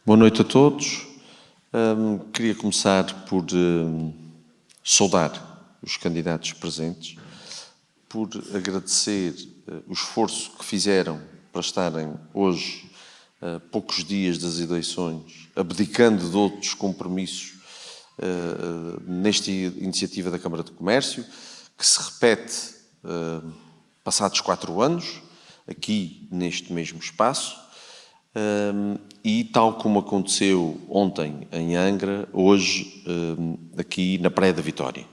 Boa noite a todos. Queria começar por saudar os candidatos presentes, por agradecer o esforço que fizeram para estarem hoje, poucos dias das eleições, abdicando de outros compromissos nesta iniciativa da Câmara de Comércio, que se repete passados 4 anos, aqui neste mesmo espaço. E tal como aconteceu ontem em Angra, hoje aqui na Praia da Vitória.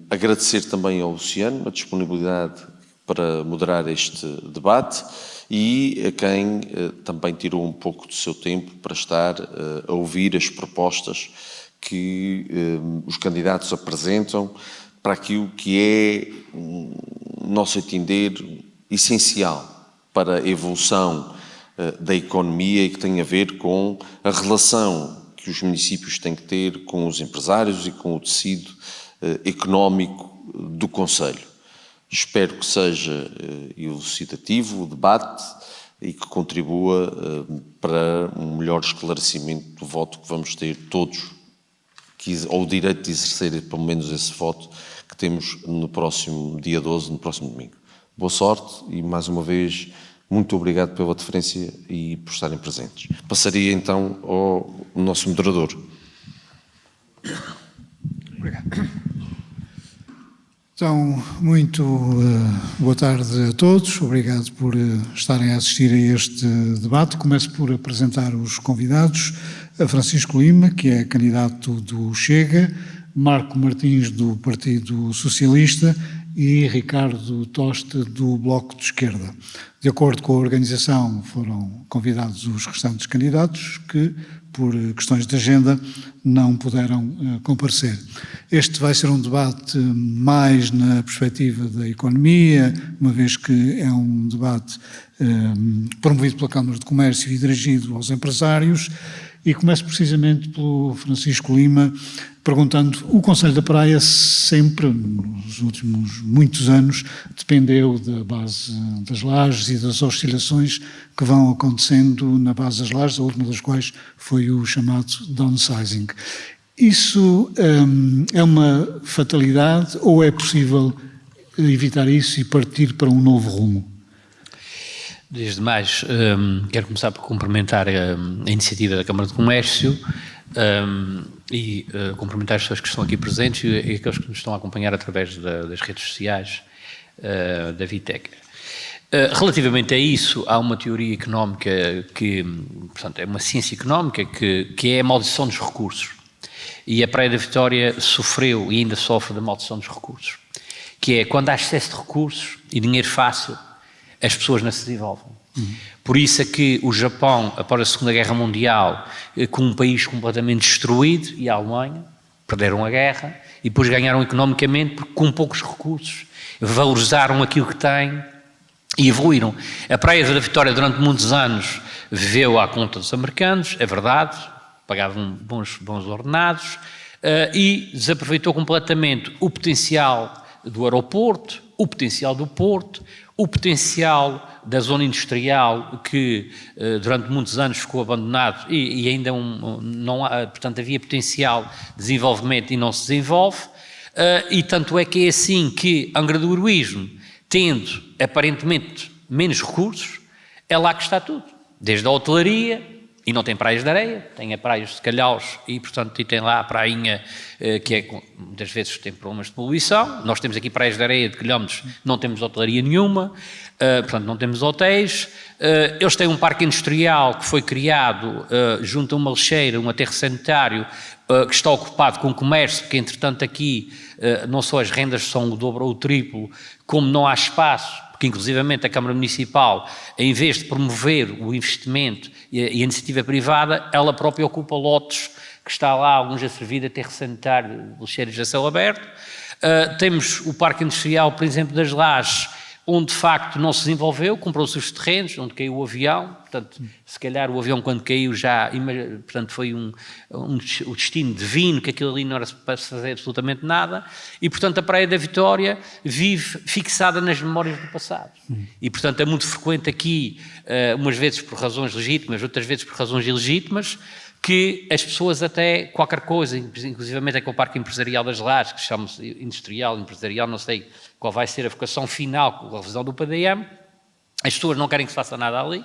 Agradecer também ao Luciano a disponibilidade para moderar este debate e a quem também tirou um pouco do seu tempo para estar a ouvir as propostas que os candidatos apresentam para aquilo que é, no nosso entender, essencial para a evolução da economia e que tem a ver com a relação que os municípios têm que ter com os empresários e com o tecido económico do concelho. Espero que seja elucidativo o debate e que contribua para um melhor esclarecimento do voto que vamos ter todos, ou o direito de exercer pelo menos esse voto que temos no próximo dia 12, no próximo domingo. Boa sorte e, mais uma vez, muito obrigado pela deferência e por estarem presentes. Passaria então ao nosso moderador. Obrigado. Então, muito boa tarde a todos. Obrigado por estarem a assistir a este debate. Começo por apresentar os convidados. A Francisco Lima, que é candidato do Chega, Marco Martins, do Partido Socialista, e Ricardo Toste, do Bloco de Esquerda. De acordo com a organização, foram convidados os restantes candidatos que, por questões de agenda, não puderam comparecer. Este vai ser um debate mais na perspectiva da economia, uma vez que é um debate promovido pela Câmara de Comércio e dirigido aos empresários. E começo precisamente pelo Francisco Lima, perguntando: o Concelho da Praia sempre, nos últimos muitos anos, dependeu da base das lajes e das oscilações que vão acontecendo na base das lajes, a última das quais foi o chamado downsizing. Isso é uma fatalidade ou é possível evitar isso e partir para um novo rumo? Desde mais, quero começar por cumprimentar a iniciativa da Câmara de Comércio e cumprimentar as pessoas que estão aqui presentes e aqueles que nos estão a acompanhar através das redes sociais da Vitec. Relativamente a isso, há uma teoria económica que, portanto, é uma ciência económica que é a maldição dos recursos. E a Praia da Vitória sofreu e ainda sofre da maldição dos recursos, que é quando há excesso de recursos e dinheiro fácil, as pessoas não se desenvolvem. Por isso é que o Japão, após a Segunda Guerra Mundial, com um país completamente destruído, e a Alemanha, perderam a guerra e depois ganharam economicamente porque com poucos recursos valorizaram aquilo que têm e evoluíram. A Praia da Vitória durante muitos anos viveu à conta dos americanos, é verdade, pagavam bons ordenados e desaproveitou completamente o potencial do aeroporto, o potencial do porto, o potencial da zona industrial que durante muitos anos ficou abandonado e ainda não há, portanto havia potencial de desenvolvimento e não se desenvolve, e tanto é que é assim que Angra do Heroísmo, tendo aparentemente menos recursos, é lá que está tudo, desde a hotelaria, e não tem praias de areia, tem a praias de Calhaus e, portanto, tem lá a prainha que é, muitas vezes tem problemas de poluição. Nós temos aqui praias de areia de quilómetros, não temos hotelaria nenhuma, portanto, não temos hotéis. Eles têm um parque industrial que foi criado junto a uma lixeira, um aterro sanitário, que está ocupado com comércio, porque, entretanto, aqui não só as rendas são o dobro ou o triplo, como não há espaço, porque inclusivamente a Câmara Municipal, em vez de promover o investimento e a iniciativa privada, ela própria ocupa lotes que está lá, alguns a servir de aterro sanitário, lixeiras a céu aberto. Temos o Parque Industrial, por exemplo, das Lajes, onde de facto não se desenvolveu, comprou-se os terrenos, onde caiu o avião, portanto, se calhar o avião quando caiu já, portanto, foi o destino divino, que aquilo ali não era para se fazer absolutamente nada, e portanto a Praia da Vitória vive fixada nas memórias do passado. E portanto é muito frequente aqui, umas vezes por razões legítimas, outras vezes por razões ilegítimas, que as pessoas até qualquer coisa, inclusivamente aquele parque empresarial das Lajes, que chama-se industrial, empresarial, não sei qual vai ser a vocação final com a revisão do PDM, as pessoas não querem que se faça nada ali,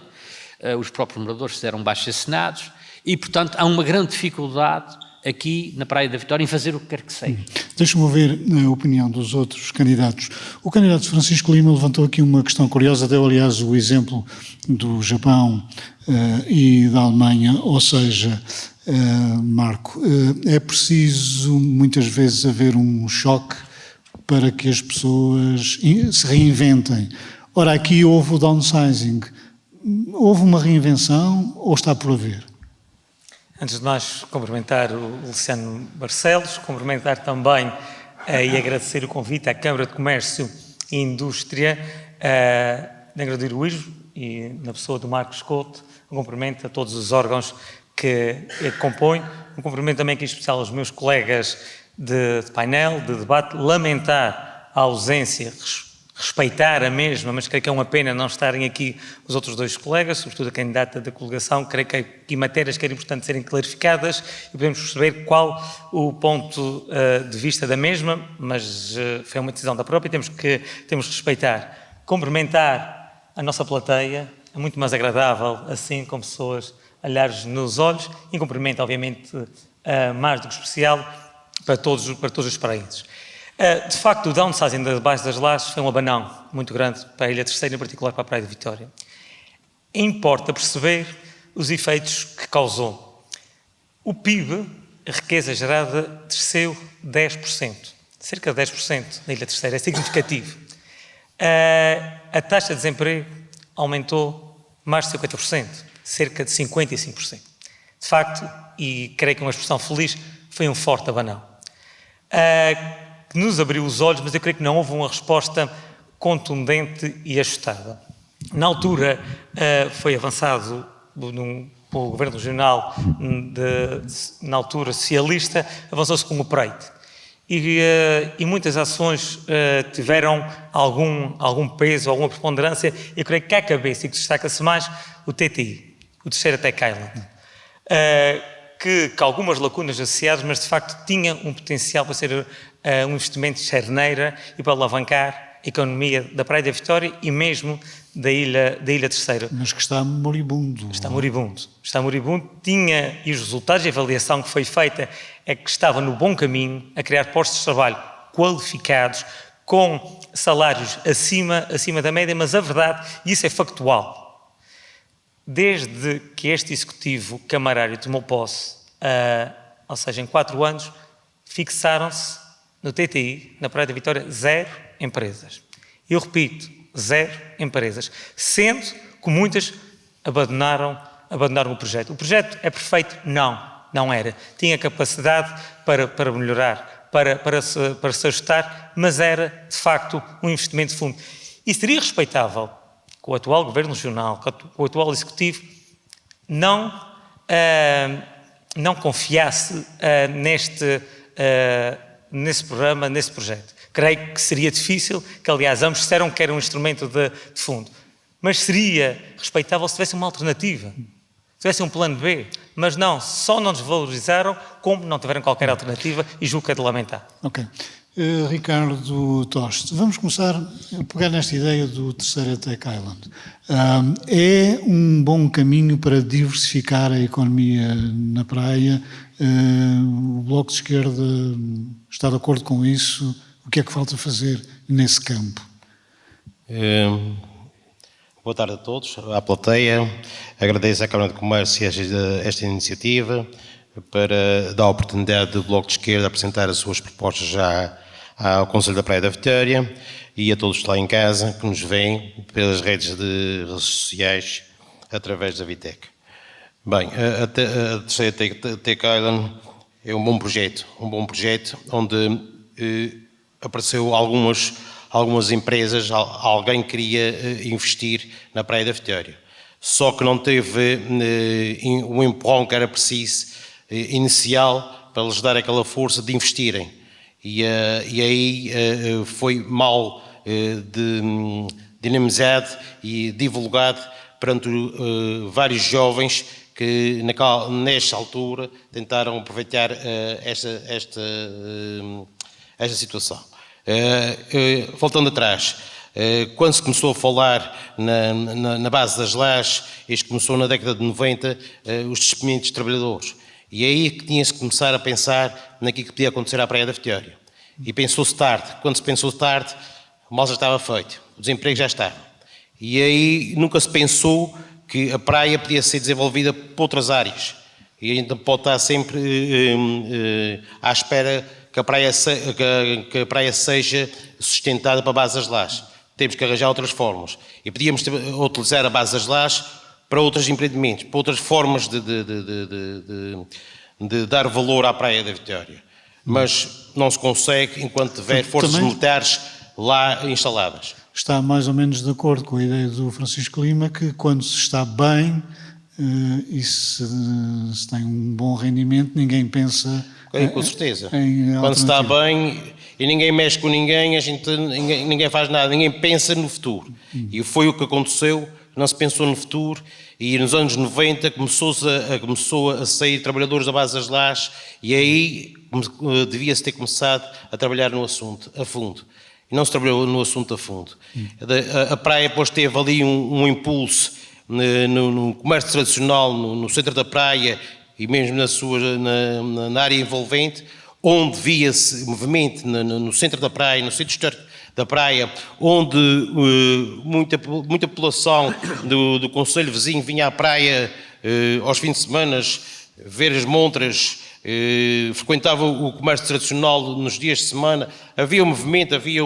os próprios moradores fizeram baixos assinados e, portanto, há uma grande dificuldade aqui na Praia da Vitória em fazer o que quer que seja. Deixa-me ouvir a opinião dos outros candidatos. O candidato Francisco Lima levantou aqui uma questão curiosa, deu aliás o exemplo do Japão e da Alemanha, ou seja, Marco, é preciso muitas vezes haver um choque para que as pessoas se reinventem. Ora, aqui houve o downsizing. Houve uma reinvenção ou está por haver? Antes de nós cumprimentar o Luciano Barcelos, cumprimentar também e agradecer o convite à Câmara de Comércio e Indústria de Angra do Heroísmo e na pessoa do Marcos Couto, um cumprimento a todos os órgãos que compõem, um cumprimento também aqui especial aos meus colegas de painel, de debate, lamentar a ausência, respeitar a mesma, mas creio que é uma pena não estarem aqui os outros dois colegas, sobretudo a candidata da coligação. Creio que há aqui matérias que era importante serem clarificadas e podemos perceber qual o ponto de vista da mesma, mas foi uma decisão da própria e temos que respeitar. Cumprimentar a nossa plateia, é muito mais agradável assim, com pessoas a olhar nos olhos, e cumprimento, obviamente, mais do que especial para todos os paraenses. De facto, o downsizing da Baixa das Lajes foi um abanão muito grande para a Ilha Terceira, em particular para a Praia de Vitória. Importa perceber os efeitos que causou. O PIB, a riqueza gerada, desceu 10%, cerca de 10% na Ilha Terceira, é significativo. A taxa de desemprego aumentou mais de 50%, cerca de 55%. De facto, e creio que uma expressão feliz, foi um forte abanão. Que nos abriu os olhos, mas eu creio que não houve uma resposta contundente e ajustada. Na altura, foi avançado pelo Governo Regional, na altura socialista, avançou-se com o Preite. E muitas ações tiveram algum peso, alguma preponderância, e eu creio que à cabeça, e que destaca-se mais, o TTI, o Terceira Tech Island. Que algumas lacunas associadas, mas de facto tinha um potencial para ser um investimento de charneira e para alavancar a economia da Praia da Vitória e mesmo da Ilha Terceira. Mas que está moribundo. Está moribundo. Tinha, e os resultados de avaliação que foi feita é que estava no bom caminho a criar postos de trabalho qualificados, com salários acima da média, mas a verdade, e isso é factual, desde que este executivo camarário tomou posse, ou seja, em 4 anos, fixaram-se no TTI, na Praia da Vitória, 0 empresas. Eu repito, 0 empresas, sendo que muitas abandonaram o projeto. O projeto é perfeito? Não era. Tinha capacidade para melhorar, para se ajustar, mas era, de facto, um investimento de fundo. E seria respeitável com o atual Governo Regional, com o atual Executivo, não confiasse nesse programa, nesse projeto. Creio que seria difícil, que aliás ambos disseram que era um instrumento de fundo, mas seria respeitável se tivesse uma alternativa, se tivesse um plano B, mas não, só não desvalorizaram, como não tiveram qualquer alternativa, e julgo que é de lamentar. Ok. Ricardo Toste, vamos começar a pegar nesta ideia do Terceira Tech Island. É um bom caminho para diversificar a economia na praia? O Bloco de Esquerda está de acordo com isso? O que é que falta fazer nesse campo? Boa tarde a todos, à plateia. Agradeço à Câmara de Comércio esta iniciativa para dar a oportunidade do Bloco de Esquerda apresentar as suas propostas já ao Conselho da Praia da Vitória e a todos lá em casa que nos veem pelas redes sociais através da Vitec. Bem, a Terceira Tech Island é um bom projeto onde apareceu algumas algumas empresas, alguém queria investir na Praia da Vitória. Só que não teve o empurrão que era preciso inicial para lhes dar aquela força de investirem. E aí foi mal dinamizado e divulgado perante vários jovens que nesta altura tentaram aproveitar esta situação. Voltando atrás, quando se começou a falar na base das lajes, isto começou na década de 90, os despedimentos de trabalhadores. E é aí que tinha-se que começar a pensar naquilo que podia acontecer à Praia da Vitória. E pensou-se tarde. Quando se pensou tarde, o mal já estava feito, o desemprego já estava. E aí nunca se pensou que a praia podia ser desenvolvida por outras áreas. E a gente pode estar sempre à espera que a praia seja sustentada para a base das lajes. Temos que arranjar outras formas. E podíamos utilizar a base das lajes para outros empreendimentos, para outras formas de dar valor à Praia da Vitória. Mas não se consegue enquanto tiver forças militares lá instaladas. Está mais ou menos de acordo com a ideia do Francisco Lima que quando se está bem e se tem um bom rendimento, ninguém pensa... Com certeza. Quando se está bem e ninguém mexe com ninguém, ninguém faz nada, ninguém pensa no futuro. E foi o que aconteceu, não se pensou no futuro, e nos anos 90 começou a sair trabalhadores da base das lajes, e aí devia-se ter começado a trabalhar no assunto a fundo. E não se trabalhou no assunto a fundo. A praia depois teve ali um impulso no comércio tradicional, no centro da praia e mesmo na área envolvente, onde via-se movimento no centro da praia, no centro histórico da praia, onde muita população do concelho vizinho vinha à praia aos fins de semana ver as montras, frequentava o comércio tradicional nos dias de semana, havia um movimento, havia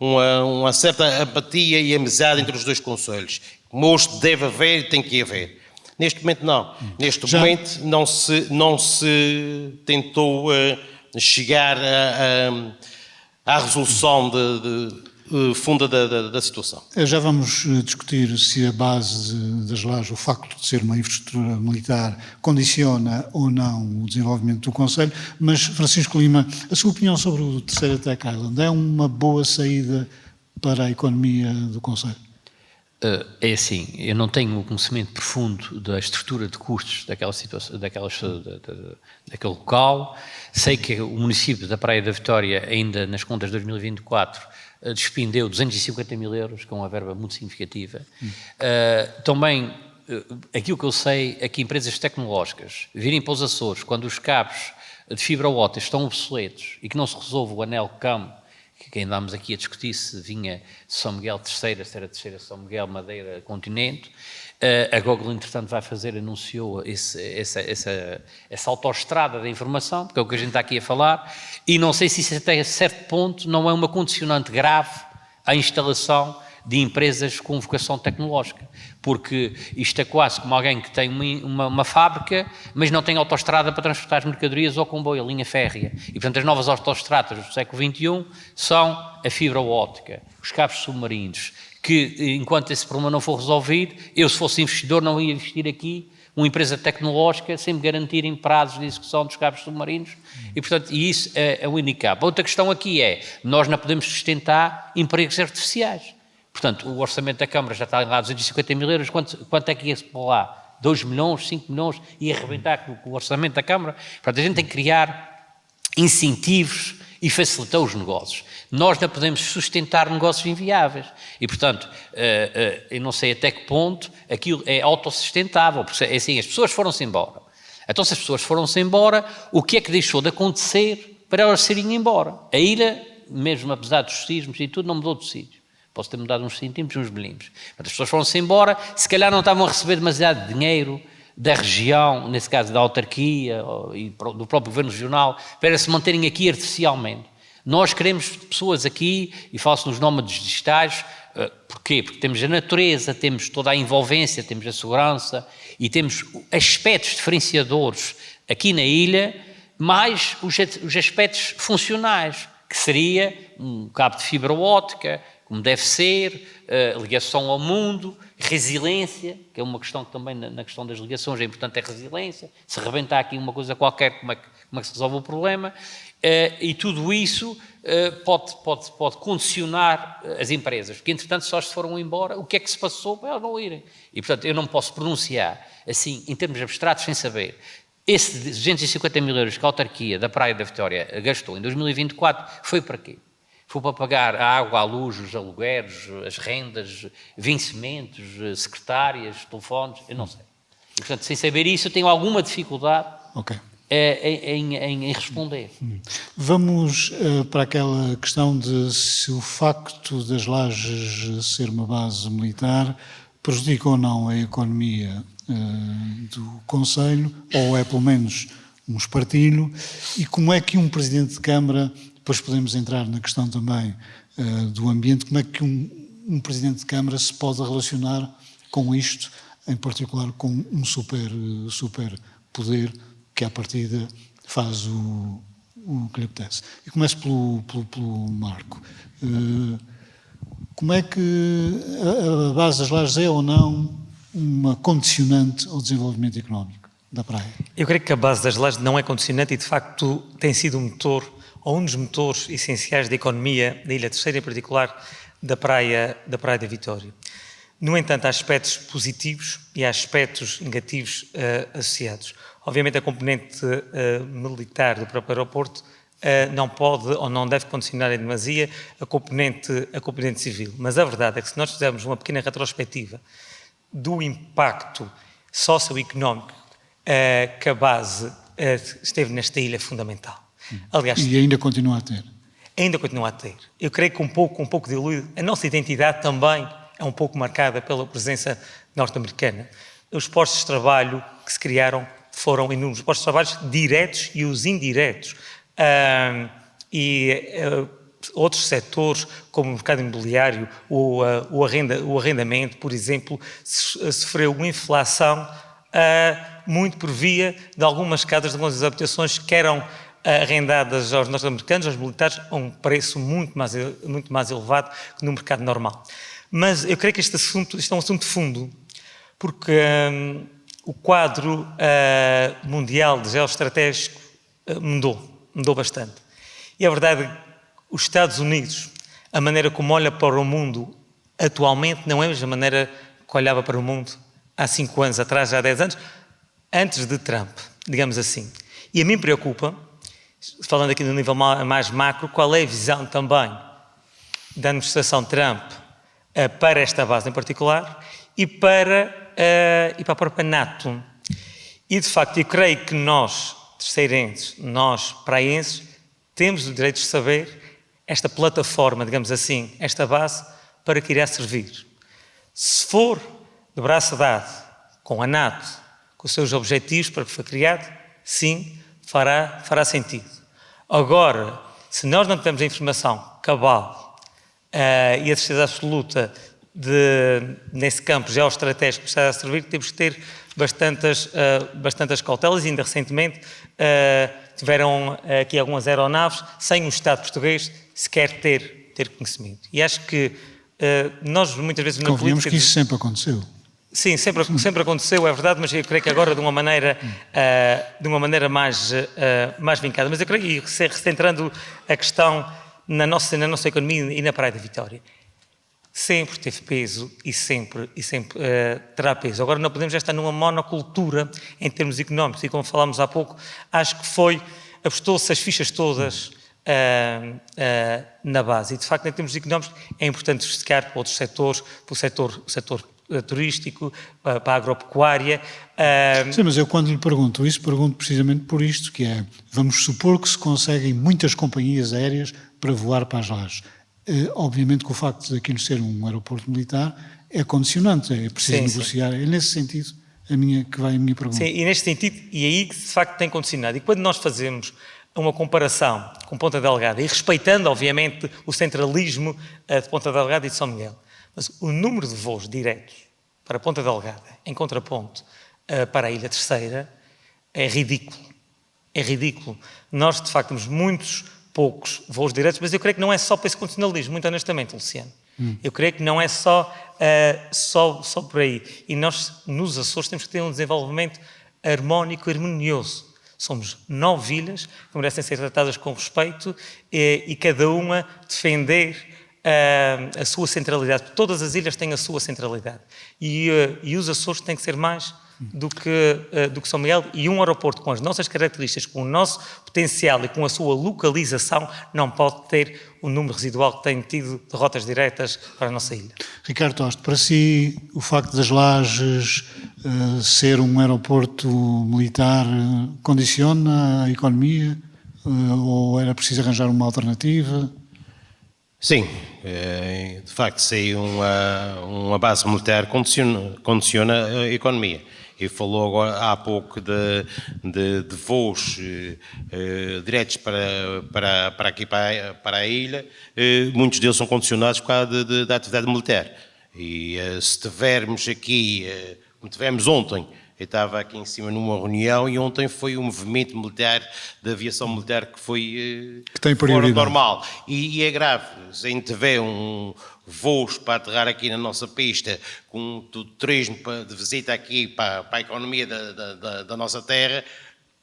uma certa apatia e amizade entre os dois concelhos. Como hoje deve haver e tem que haver. Neste momento não. Neste momento não se tentou chegar à resolução funda da situação. Já vamos discutir se a base das lajes, o facto de ser uma infraestrutura militar, condiciona ou não o desenvolvimento do concelho, mas Francisco Lima, a sua opinião sobre o terceiro Tech Island é uma boa saída para a economia do concelho? É assim, eu não tenho o conhecimento profundo da estrutura de custos daquela situação, daquele local. Sei que o município da Praia da Vitória, ainda nas contas de 2024, despendeu 250 mil euros, com uma verba muito significativa. Também, aquilo que eu sei é que empresas tecnológicas virem para os Açores, quando os cabos de fibra óptica estão obsoletos e que não se resolve o anel CAM, que andámos aqui a discutir se vinha São Miguel terceira, se era terceira São Miguel, Madeira, Continente. A Google, entretanto, anunciou essa autoestrada da informação, porque é o que a gente está aqui a falar, e não sei se isso até a certo ponto não é uma condicionante grave à instalação de empresas com vocação tecnológica, porque isto é quase como alguém que tem uma fábrica, mas não tem autoestrada para transportar as mercadorias ou comboio, a linha férrea. E, portanto, as novas autoestradas do século XXI são a fibra óptica, os cabos submarinos, que, enquanto esse problema não for resolvido, eu, se fosse investidor, não ia investir aqui uma empresa tecnológica sem me garantirem prazos de execução dos cabos submarinos. E, portanto, isso é o handicap. Outra questão aqui é, nós não podemos sustentar empregos artificiais. Portanto, o orçamento da Câmara já está lá a 250 mil euros, quanto é que ia-se para lá? 2 milhões, 5 milhões, ia arrebentar com o orçamento da Câmara? Portanto, a gente tem que criar incentivos e facilitar os negócios. Nós não podemos sustentar negócios inviáveis. E, portanto, eu não sei até que ponto aquilo é autossustentável, porque é assim, as pessoas foram-se embora. Então, se as pessoas foram-se embora, o que é que deixou de acontecer para elas serem embora? A ilha, mesmo apesar dos sismos e tudo, não mudou de sítio. Posso ter mudado uns centímetros, uns milímetros. Mas as pessoas foram-se embora, se calhar não estavam a receber demasiado dinheiro da região, nesse caso da autarquia e do próprio governo regional, para se manterem aqui artificialmente. Nós queremos pessoas aqui, e falo-se nos nómadas digitais, porquê? Porque temos a natureza, temos toda a envolvência, temos a segurança e temos aspectos diferenciadores aqui na ilha, mais os aspectos funcionais, que seria um cabo de fibra óptica, como deve ser, ligação ao mundo, resiliência, que é uma questão que também na questão das ligações é importante, é resiliência. Se rebentar aqui uma coisa qualquer, como é que se resolve o problema? E tudo isso pode condicionar as empresas, porque entretanto só se foram embora, o que é que se passou para elas não irem? E portanto eu não posso pronunciar assim, em termos abstratos, sem saber. Esse 250 mil euros que a autarquia da Praia da Vitória gastou em 2024 foi para quê? Foi para pagar a água, a luz, os alugueres, as rendas, vencimentos, secretárias, telefones, eu não sei. E, portanto, sem saber isso, eu tenho alguma dificuldade em responder. Vamos para aquela questão de se o facto das Lajes ser uma base militar prejudica ou não a economia do Conselho, ou é pelo menos um espartilho, e como é que um Presidente de Câmara, depois podemos entrar na questão também do ambiente, como é que um Presidente de Câmara se pode relacionar com isto, em particular com um super poder que à partida faz o que lhe apetece. E começo pelo Marco. Como é que a base das Lajes é ou não uma condicionante ao desenvolvimento económico da praia? Eu creio que a base das Lajes não é condicionante e, de facto, tem sido um motor, ou um dos motores essenciais da economia da Ilha Terceira, em particular da Praia da Vitória. No entanto, há aspectos positivos e há aspectos negativos associados. Obviamente, a componente militar do próprio aeroporto não pode ou não deve condicionar em demasia a componente civil. Mas a verdade é que se nós fizermos uma pequena retrospectiva do impacto socioeconómico que a base esteve nesta ilha, é fundamental. Aliás, e ainda continua a ter. Ainda continua a ter. Eu creio que um pouco diluído. A nossa identidade também é um pouco marcada pela presença norte-americana. Os postos de trabalho que se criaram foram inúmeros, os postos de trabalho diretos e os indiretos. Outros setores, como o mercado imobiliário, o arrendamento, por exemplo, sofreu uma inflação muito por via de algumas casas, de algumas habitações que eram arrendadas aos norte-americanos, aos militares, a um preço muito mais elevado que no mercado normal. Mas eu creio que este é um assunto de fundo, porque o quadro mundial de geoestratégico mudou bastante. E a verdade é que os Estados Unidos, a maneira como olha para o mundo atualmente, não é a mesma maneira que olhava para o mundo há 5 anos atrás, já há 10 anos, antes de Trump, digamos assim. E a mim preocupa, falando aqui no nível mais macro, qual é a visão também da administração Trump para esta base em particular e para a própria NATO. E, de facto, eu creio que nós, terceirenses, nós, praenses, temos o direito de saber esta plataforma, digamos assim, esta base, para que irá servir. Se for de braço dado com a NATO, com os seus objetivos para que foi criado, sim, fará sentido. Agora, se nós não temos a informação cabal e a certeza absoluta nesse campo geoestratégico que está a servir, temos que ter bastantes cautelas e ainda recentemente tiveram aqui algumas aeronaves sem o Estado português sequer ter conhecimento. E acho que nós muitas vezes na política... Convenhamos que isso sempre aconteceu. Sim, sempre aconteceu, é verdade, mas eu creio que agora de uma maneira mais vincada. Mas eu creio, e recentrando a questão na nossa economia e na Praia da Vitória, sempre teve peso e sempre terá peso. Agora não podemos já estar numa monocultura em termos económicos e, como falámos há pouco, acho que apostou-se as fichas todas na base. E, de facto, em termos económicos, é importante justificar para outros setores, para o setor turístico, para a agropecuária. Sim, mas eu quando lhe pergunto isso, pergunto precisamente por isto, que é, vamos supor que se conseguem muitas companhias aéreas para voar para as Lajes. Obviamente que o facto de aquilo ser um aeroporto militar é condicionante, é preciso negociar. Sim. É nesse sentido que vai a minha pergunta. Sim, e neste sentido, e aí que de facto tem condicionado. E quando nós fazemos uma comparação com Ponta Delgada, e respeitando obviamente o centralismo de Ponta Delgada e de São Miguel, mas o número de voos diretos para Ponta Delgada, em contraponto para a Ilha Terceira, é ridículo. É ridículo. Nós, de facto, temos muitos poucos voos diretos, mas eu creio que não é só para esse condicionalismo, muito honestamente, Luciano. Eu creio que não é só por aí. E nós, nos Açores, temos que ter um desenvolvimento harmónico, harmonioso. Somos 9 ilhas que merecem ser tratadas com respeito e cada uma defender a sua centralidade. Todas as ilhas têm a sua centralidade. E os Açores têm que ser mais do que São Miguel, e um aeroporto com as nossas características, com o nosso potencial e com a sua localização, não pode ter o número residual que tem tido de rotas diretas para a nossa ilha. Ricardo Toste, para si o facto das Lajes ser um aeroporto militar condiciona a economia ou era preciso arranjar uma alternativa? Sim, de facto, ser uma base militar condiciona a economia. E falou agora há pouco de voos diretos para aqui, para a ilha. Muitos deles são condicionados por causa da atividade militar. E se tivermos aqui, como tivemos ontem, eu estava aqui em cima numa reunião e ontem foi um movimento militar, da aviação militar, que foi que tem fora do normal. E é grave, se a gente tiver voos para aterrar aqui na nossa pista, com turismo de visita aqui para a economia da nossa terra,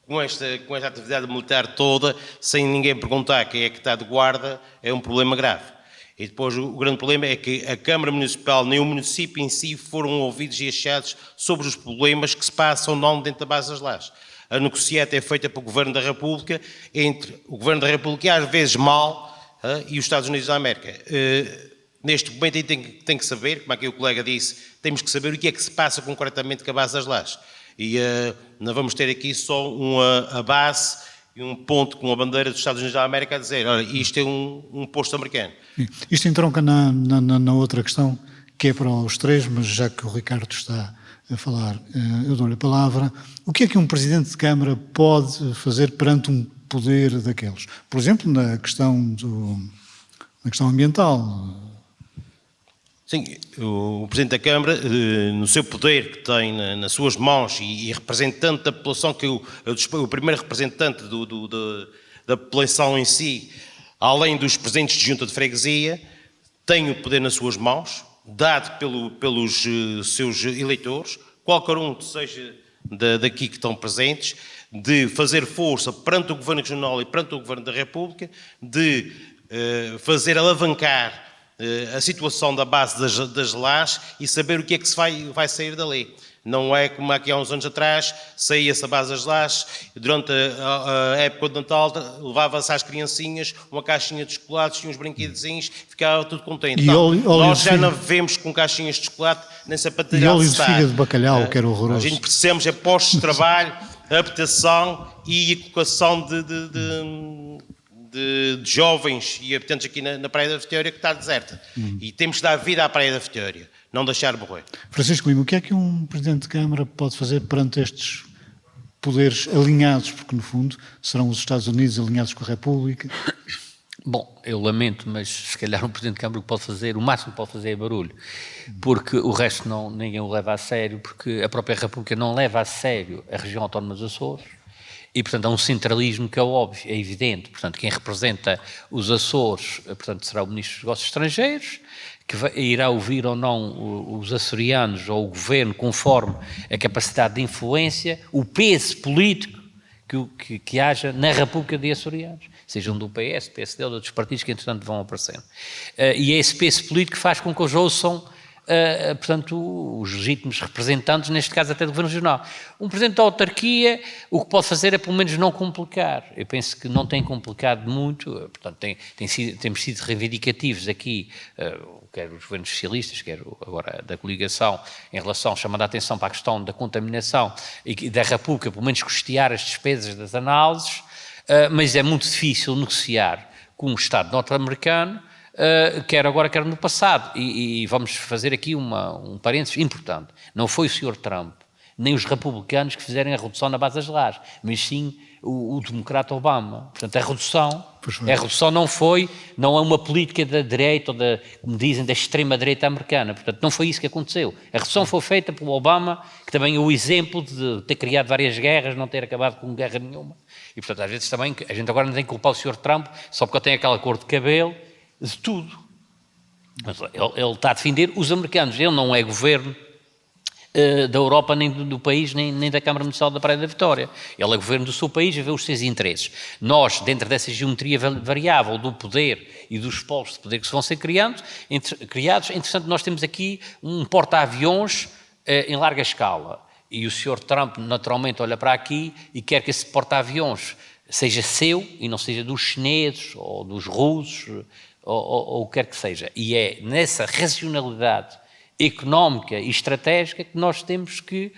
com esta atividade militar toda, sem ninguém perguntar quem é que está de guarda, é um problema grave. E depois o grande problema é que a Câmara Municipal nem o município em si foram ouvidos e achados sobre os problemas que se passam não dentro da base das Lajes. A negociata é feita pelo Governo da República, entre o Governo da República, e às vezes mal, e os Estados Unidos da América. Neste momento aí tem que saber, como aqui o colega disse, temos que saber o que é que se passa concretamente com a base das Lajes. E não vamos ter aqui só a base e um ponto com a bandeira dos Estados Unidos da América a dizer, olha, isto é um posto americano. Isto entronca na outra questão, que é para os três, mas já que o Ricardo está a falar, eu dou-lhe a palavra. O que é que um Presidente de Câmara pode fazer perante um poder daqueles? Por exemplo, na questão ambiental. Sim, o Presidente da Câmara, no seu poder que tem nas suas mãos e representante da população, que é o primeiro representante da população em si, além dos presidentes de junta de freguesia, tem o poder nas suas mãos, dado pelos seus eleitores, qualquer um, seja daqui que estão presentes, de fazer força perante o Governo Regional e perante o Governo da República, de fazer alavancar a situação da base das Lajes e saber o que é que se vai sair dali. Não é como aqui há uns anos atrás, saía-se a base das Lajes, durante a época de Natal levava-se às criancinhas uma caixinha de chocolates e uns brinquedozinhos, ficava tudo contente. Nós já não vivemos com caixinhas de chocolate, nem sapatilha. E óleo de fígado de bacalhau, que era horroroso. A gente precisamos é postos de trabalho, habitação e educação de jovens e habitantes aqui na Praia da Vitória, que está deserta. E temos de dar vida à Praia da Vitória, não deixar morrer. Francisco Lima, o que é que um Presidente de Câmara pode fazer perante estes poderes alinhados, porque no fundo serão os Estados Unidos alinhados com a República? Bom, eu lamento, mas se calhar um Presidente de Câmara o que pode fazer, o máximo que pode fazer é barulho, porque o resto ninguém o leva a sério, porque a própria República não leva a sério a região autónoma dos Açores. E, portanto, há um centralismo que é óbvio, é evidente. Portanto, quem representa os Açores, portanto, será o Ministro dos Negócios Estrangeiros, que irá ouvir ou não os açorianos ou o Governo, conforme a capacidade de influência, o peso político que haja na República de Açorianos, sejam do PS, do PSD ou de outros partidos que, entretanto, vão aparecendo. E é esse peso político que faz com que os ouçam portanto, os legítimos representantes, neste caso até do Governo Regional. Um Presidente da autarquia, o que pode fazer é pelo menos não complicar. Eu penso que não tem complicado muito, portanto, temos sido reivindicativos aqui, quer os governos socialistas, quer agora da coligação, em relação, chamando a atenção para a questão da contaminação e da República, pelo menos custear as despesas das análises, mas é muito difícil negociar com o Estado norte-americano, quer agora, quer no passado, e vamos fazer aqui um parênteses importante. Não foi o Sr. Trump nem os republicanos que fizerem a redução na base das lajes, mas sim o democrata Obama. Portanto, a redução não é uma política da direita ou como dizem, da extrema-direita americana. Portanto, não foi isso que aconteceu. A redução foi feita pelo Obama, que também é o exemplo de ter criado várias guerras, não ter acabado com guerra nenhuma. E, portanto, às vezes também, a gente agora não tem que culpar o Sr. Trump só porque ele tem aquela cor de cabelo, de tudo. Mas ele está a defender os americanos. Ele não é governo da Europa, nem do país, nem da Câmara Municipal da Praia da Vitória. Ele é governo do seu país e vê os seus interesses. Nós, dentro dessa geometria variável do poder e dos polos de poder que se vão ser criados, entretanto, nós temos aqui um porta-aviões em larga escala. E o Sr. Trump, naturalmente, olha para aqui e quer que esse porta-aviões seja seu e não seja dos chineses ou dos russos ou o que quer que seja. E é nessa racionalidade económica e estratégica que nós temos que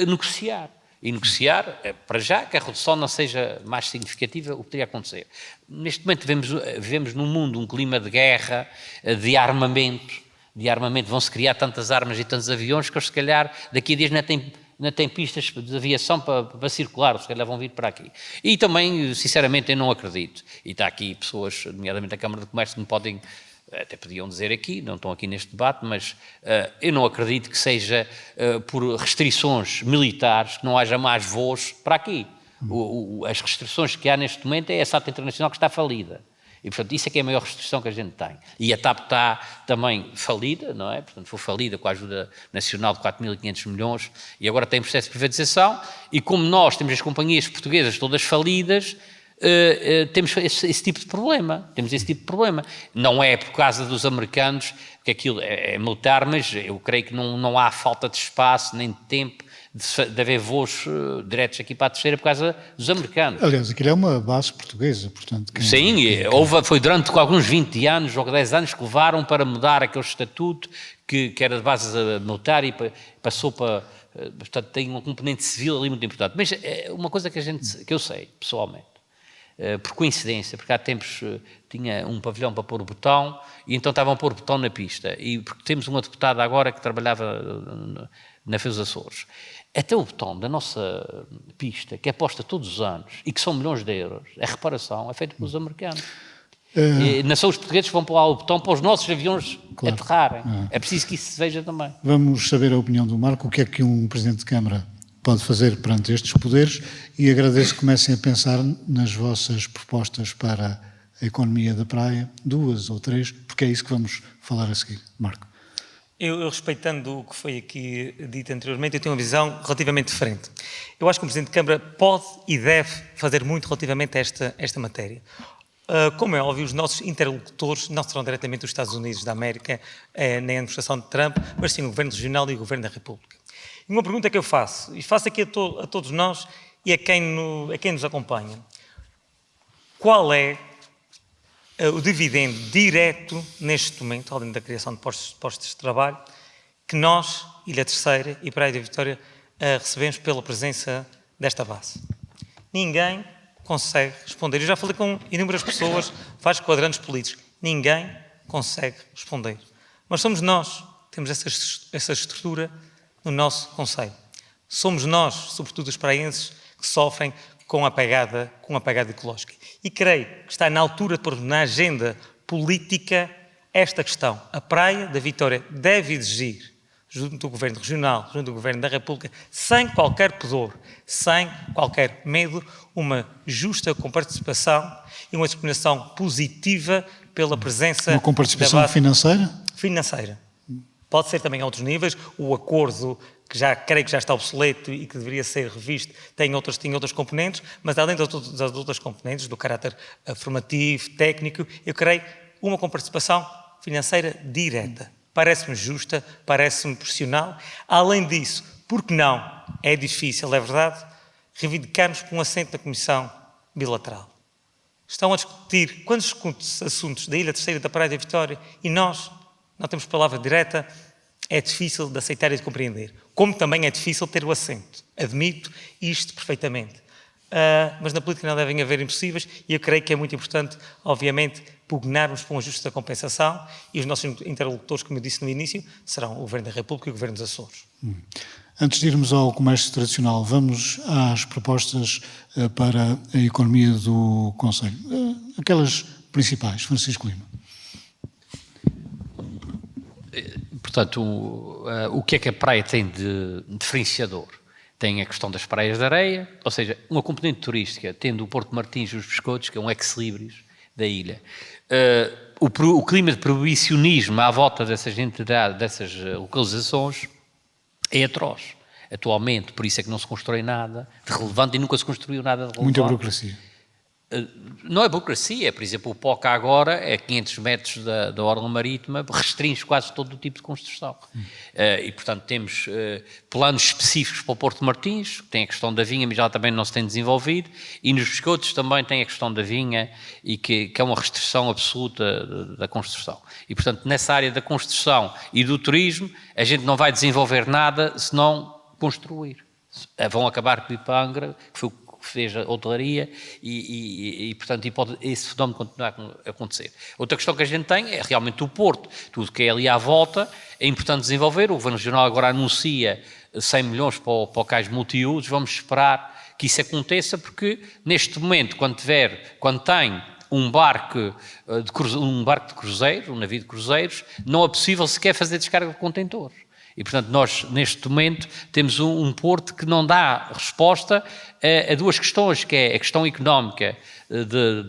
negociar. E negociar, para já, que a redução não seja mais significativa, o que poderia acontecer. Neste momento vivemos num mundo, um clima de guerra, de armamento. Vão-se criar tantas armas e tantos aviões que, se calhar, daqui a dias não tem pistas de aviação para circular, se calhar vão vir para aqui. E também, sinceramente, eu não acredito. E está aqui pessoas, nomeadamente da Câmara de Comércio, que me podem... até podiam dizer aqui, não estão aqui neste debate, mas eu não acredito que seja por restrições militares que não haja mais voos para aqui. As restrições que há neste momento é a SATA Internacional que está falida. E, portanto, isso é que é a maior restrição que a gente tem. E a TAP está também falida, não é? Portanto, foi falida com a ajuda nacional de 4.500 milhões e agora tem processo de privatização. E como nós temos as companhias portuguesas todas falidas, temos esse tipo de problema. Não é por causa dos americanos, porque aquilo é militar, mas eu creio que não há falta de espaço nem de tempo de haver voos diretos aqui para a Terceira por causa dos americanos. Aliás, aquilo é uma base portuguesa, portanto... Sim, foi durante alguns 20 anos ou 10 anos que levaram para mudar aquele estatuto que era de base militar e passou para... Portanto, tem uma componente civil ali muito importante. Mas é uma coisa que eu sei, pessoalmente, por coincidência, porque há tempos tinha um pavilhão para pôr o botão e então estavam a pôr o botão na pista. E porque temos uma deputada agora que trabalhava na FEUS Açores. Até o botão da nossa pista, que é posta todos os anos e que são milhões de euros, a reparação é feita pelos americanos. Não são os portugueses que vão pôr lá o botão para os nossos aviões aterrarem. É preciso que isso se veja também. Vamos saber a opinião do Marco, o que é que um Presidente de Câmara pode fazer perante estes poderes, e agradeço que comecem a pensar nas vossas propostas para a economia da praia, 2 ou 3, porque é isso que vamos falar a seguir. Marco. Eu, respeitando o que foi aqui dito anteriormente, eu tenho uma visão relativamente diferente. Eu acho que o Presidente de Câmara pode e deve fazer muito relativamente a esta matéria. Como é óbvio, os nossos interlocutores não serão diretamente os Estados Unidos da América, nem a administração de Trump, mas sim o Governo Regional e o Governo da República. E uma pergunta que eu faço, e faço aqui a todos nós e a quem nos acompanha. Qual é o dividendo direto neste momento, além da criação de postos de trabalho, que nós, Ilha Terceira e Praia da Vitória, recebemos pela presença desta base? Ninguém consegue responder. Eu já falei com inúmeras pessoas, vários quadrantes políticos. Ninguém consegue responder. Mas somos nós que temos essa estrutura no nosso concelho. Somos nós, sobretudo os praenses, que sofrem com a pegada ecológica. E creio que está na altura de pôr na agenda política esta questão. A Praia da Vitória deve exigir, junto do Governo Regional, junto do Governo da República, sem qualquer pudor, sem qualquer medo, uma justa comparticipação e uma discriminação positiva pela presença... Uma comparticipação financeira? Financeira. Pode ser também a outros níveis. O acordo, que creio que já está obsoleto e que deveria ser revisto, tem outras componentes, mas além das outras componentes, do caráter formativo, técnico, eu creio uma comparticipação financeira direta. Parece-me justa, parece-me profissional. Além disso, porque não, é difícil, é verdade, reivindicarmos por um assento na Comissão Bilateral. Estão a discutir, quando discute assuntos da Ilha Terceira e da Praia da Vitória, e nós não temos palavra direta, é difícil de aceitar e de compreender. Como também é difícil ter o assento. Admito isto perfeitamente. Mas na política não devem haver impossíveis e eu creio que é muito importante, obviamente, pugnarmos por um ajuste da compensação e os nossos interlocutores, como eu disse no início, serão o Governo da República e o Governo dos Açores. Antes de irmos ao comércio tradicional, vamos às propostas para a economia do Conselho. Aquelas principais, Francisco Lima. Portanto, o que é que a praia tem de diferenciador? Tem a questão das praias de areia, ou seja, uma componente turística, tendo o Porto Martins e os Pescotos, que é um ex-libris da ilha. O clima de proibicionismo à volta dessas entidades, dessas localizações, é atroz. Atualmente, por isso é que não se constrói nada de relevante e nunca se construiu nada de relevante. Muita burocracia. Não é burocracia, por exemplo, o POCA agora é 500 metros da orla marítima, restringe quase todo o tipo de construção. E, portanto, temos planos específicos para o Porto de Martins, que tem a questão da vinha, mas já também não se tem desenvolvido, e nos Pescotos também tem a questão da vinha, e que é uma restrição absoluta da construção. E, portanto, nessa área da construção e do turismo, a gente não vai desenvolver nada se não construir. Vão acabar com o Ipangra, que foi o que fez a hotelaria e portanto, pode esse fenómeno continuar a acontecer. Outra questão que a gente tem é realmente o Porto. Tudo que é ali à volta é importante desenvolver. O Governo Regional agora anuncia 100 milhões para o cais multiusos. Vamos esperar que isso aconteça, porque neste momento, quando tem um barco de cruzeiro, um navio de cruzeiros, não é possível sequer fazer descarga de contentores. E, portanto, nós, neste momento, temos um porto que não dá resposta a duas questões, que é a questão económica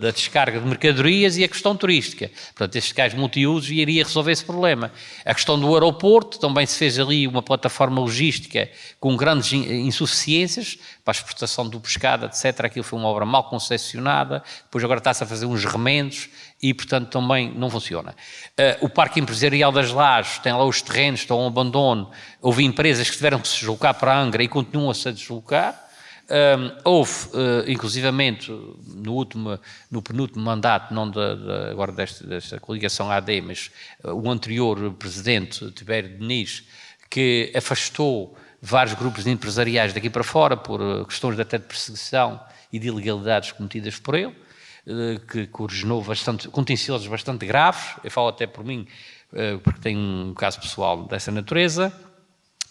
da descarga de mercadorias e a questão turística. Portanto, estes cais multiusos iria resolver esse problema. A questão do aeroporto, também se fez ali uma plataforma logística com grandes insuficiências para a exportação do pescado, etc. Aquilo foi uma obra mal concepcionada, depois agora está-se a fazer uns remendos e, portanto, também não funciona. O Parque Empresarial das Lajes tem lá os terrenos, estão ao abandono. Houve empresas que tiveram que se deslocar para Angra e continuam-se a deslocar. Houve, inclusivamente, no penúltimo mandato, não agora desta coligação AD, mas o anterior presidente, Tibério Diniz, que afastou vários grupos de empresariais daqui para fora por questões até de perseguição e de ilegalidades cometidas por ele, que originou contenciosos bastante graves. Eu falo até por mim, porque tenho um caso pessoal dessa natureza,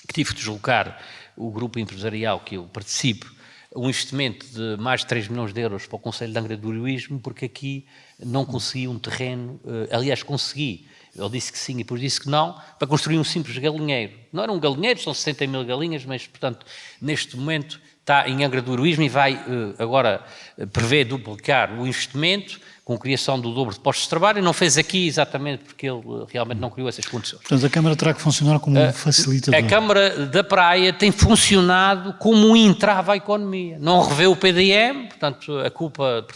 que tive que deslocar o grupo empresarial que eu participo, um investimento de mais de 3 milhões de euros para o Conselho de Angra do Heroísmo, porque aqui não consegui um terreno, aliás consegui, ele disse que sim e depois disse que não, para construir um simples galinheiro. Não era um galinheiro, são 60 mil galinhas, mas, portanto, neste momento está em Angra do Heroísmo e vai agora prevê duplicar o investimento com a criação do dobro de postos de trabalho, e não fez aqui exatamente porque ele realmente não criou essas condições. Portanto, a Câmara terá que funcionar como um facilitador. A Câmara da Praia tem funcionado como um entrave à economia. Não revê o PDM, portanto, a culpa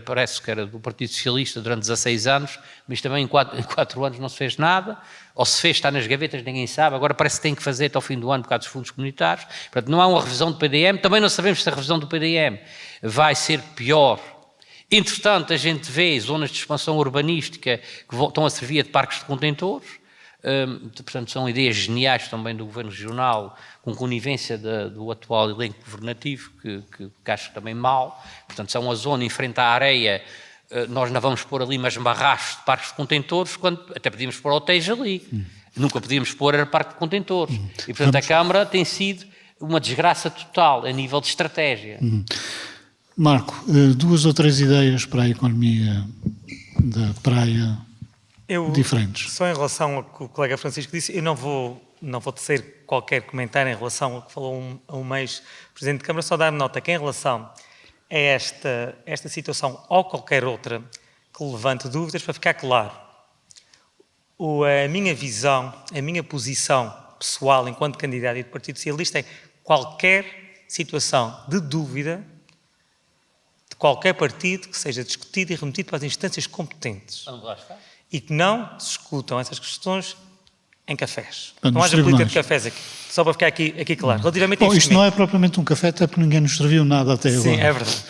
parece que era do Partido Socialista durante 16 anos, mas também em 4 anos não se fez nada, ou se fez, está nas gavetas, ninguém sabe, agora parece que tem que fazer até ao fim do ano por causa dos fundos comunitários. Portanto, não há uma revisão do PDM, também não sabemos se a revisão do PDM vai ser pior. Entretanto, a gente vê zonas de expansão urbanística que estão a servir de parques de contentores, portanto são ideias geniais também do Governo Regional, com conivência do atual elenco governativo, que acho também mal. Portanto, são uma zona em frente à areia, nós não vamos pôr ali umas barrachos de parques de contentores, quando até podíamos pôr hotéis ali. Nunca podíamos pôr era parque de contentores. E, portanto, a Câmara tem sido uma desgraça total a nível de estratégia. Marco, 2 ou 3 ideias para a economia da praia diferentes. Só em relação ao que o colega Francisco disse, eu não vou tecer qualquer comentário em relação ao que falou um ex-presidente de Câmara, só dar nota que em relação a esta situação ou qualquer outra que levante dúvidas, para ficar claro, a minha visão, a minha posição pessoal enquanto candidato e do Partido Socialista é qualquer situação de dúvida de qualquer partido que seja discutido e remetido para as instâncias competentes e que não discutam essas questões em cafés. Não haja política de cafés aqui. Só para ficar aqui claro. Relativamente a isto não é propriamente um café, até porque ninguém nos serviu nada até agora. Sim, é verdade.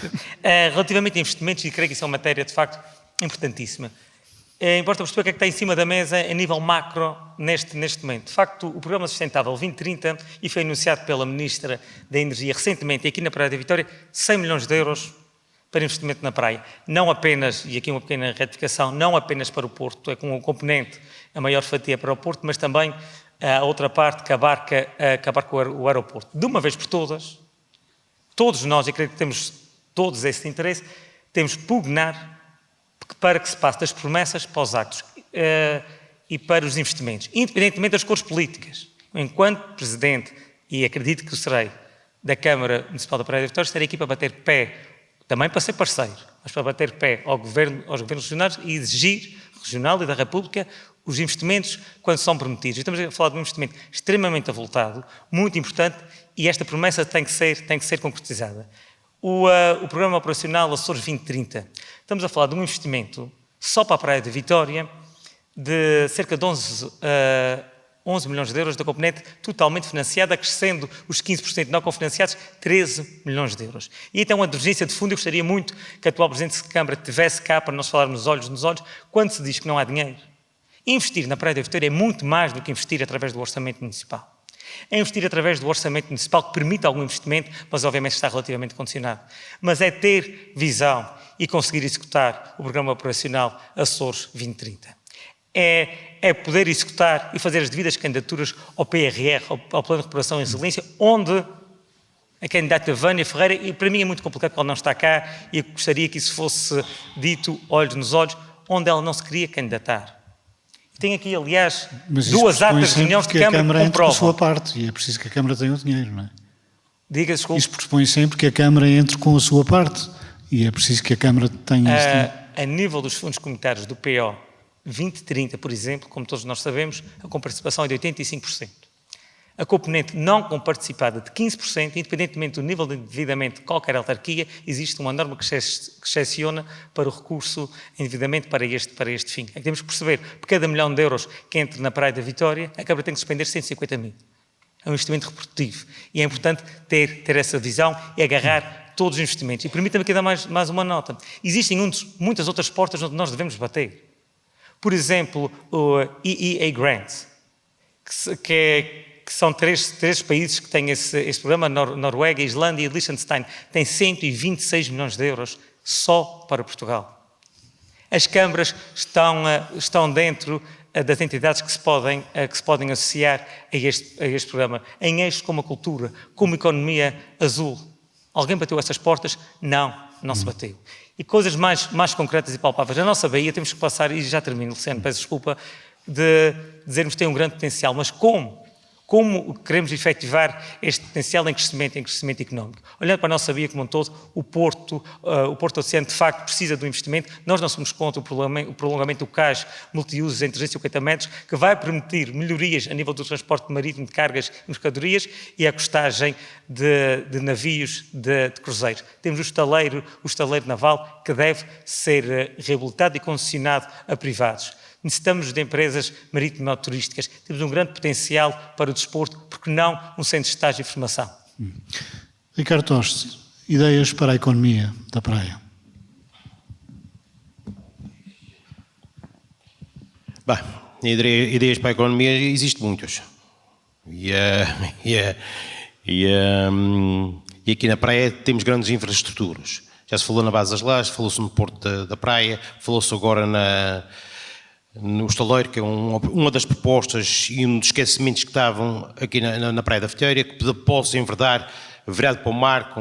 Relativamente a investimentos, e creio que isso é uma matéria de facto importantíssima. Importa perceber o que é que está em cima da mesa a nível macro neste momento. De facto, o Programa Sustentável 2030, e foi anunciado pela Ministra da Energia recentemente, e aqui na Praia da Vitória, 100 milhões de euros para investimento na praia. Não apenas, e aqui uma pequena retificação, não apenas para o Porto, é com um componente, a maior fatia para o Porto, mas também a outra parte que abarca o aeroporto. De uma vez por todas, todos nós, e acredito que temos todos esse interesse, temos que pugnar para que se passe das promessas para os actos e para os investimentos, independentemente das cores políticas. Enquanto Presidente, e acredito que o serei, da Câmara Municipal da Praia da Vitória, estarei aqui para bater pé, também para ser parceiro, mas para bater pé aos governos regionais e exigir, regional e da República, os investimentos quando são prometidos. Estamos a falar de um investimento extremamente avultado, muito importante, e esta promessa tem que ser concretizada. O Programa Operacional Açores 2030. Estamos a falar de um investimento só para a Praia da Vitória de cerca de 11 milhões de euros da componente totalmente financiada, acrescendo os 15% não cofinanciados, 13 milhões de euros. E então, uma urgência de fundo, eu gostaria muito que a atual Presidente de Câmara tivesse cá para nós falarmos olhos nos olhos, quando se diz que não há dinheiro. Investir na Praia da Vitória é muito mais do que investir através do Orçamento Municipal. É investir através do Orçamento Municipal que permite algum investimento, mas obviamente está relativamente condicionado. Mas é ter visão e conseguir executar o Programa Operacional Açores 2030. É poder executar e fazer as devidas candidaturas ao PRR, ao Plano de Recuperação e Resiliência, onde a candidata Vânia Ferreira, e para mim é muito complicado porque ela não está cá, e eu gostaria que isso fosse dito olhos nos olhos, onde ela não se queria candidatar. Tem aqui, aliás, duas atas de reuniões de Câmara que comprovam. Com a sua parte, e é preciso que a Câmara tenha o dinheiro, não é? Diga, desculpe. Isso pressupõe sempre que a Câmara entre com a sua parte, e é preciso que a Câmara tenha esse dinheiro. A nível dos fundos comunitários do PO 2030, por exemplo, como todos nós sabemos, a comparticipação é de 85%. A componente não comparticipada de 15%, independentemente do nível de endividamento de qualquer autarquia, existe uma norma que excepciona para o recurso endividamento para este fim. É que temos que perceber, por cada milhão de euros que entra na Praia da Vitória, a Câmara tem que despender 150 mil. É um investimento reprodutivo e é importante ter essa visão e agarrar todos os investimentos. E permita-me aqui dar mais uma nota. Existem muitas outras portas onde nós devemos bater. Por exemplo, o EEA Grant, que são três países que têm esse programa, Noruega, Islândia e Liechtenstein, têm 126 milhões de euros só para Portugal. As câmaras estão dentro das entidades que se podem associar a este programa, em eixos como a cultura, como a economia azul. Alguém bateu essas portas? Não se bateu. E coisas mais concretas e palpáveis. Na nossa Bahia temos que passar, e já termino, Luciano, peço desculpa, de dizermos que tem um grande potencial, mas como queremos efetivar este potencial em crescimento económico? Olhando para a nossa Bahia como um todo, o Porto Oceano de facto precisa do investimento. Nós não somos contra o prolongamento do cais multiusos em 350 metros, que vai permitir melhorias a nível do transporte marítimo de cargas e mercadorias e a costagem de navios de cruzeiros. Temos o estaleiro naval que deve ser reabilitado e concessionado a privados. Necessitamos de empresas marítimo-turísticas. Temos um grande potencial para o desporto, porque não um centro de estágio e formação. Ricardo Toste, ideias para a economia da praia? Bem, ideias para a economia existem muitas. E aqui na praia temos grandes infraestruturas. Já se falou na base das lajes, falou-se no Porto da Praia, falou-se agora no estaleiro, que é uma das propostas e um dos esquecimentos que estavam aqui na Praia da Vitória, que possa enverdar, virado para o mar,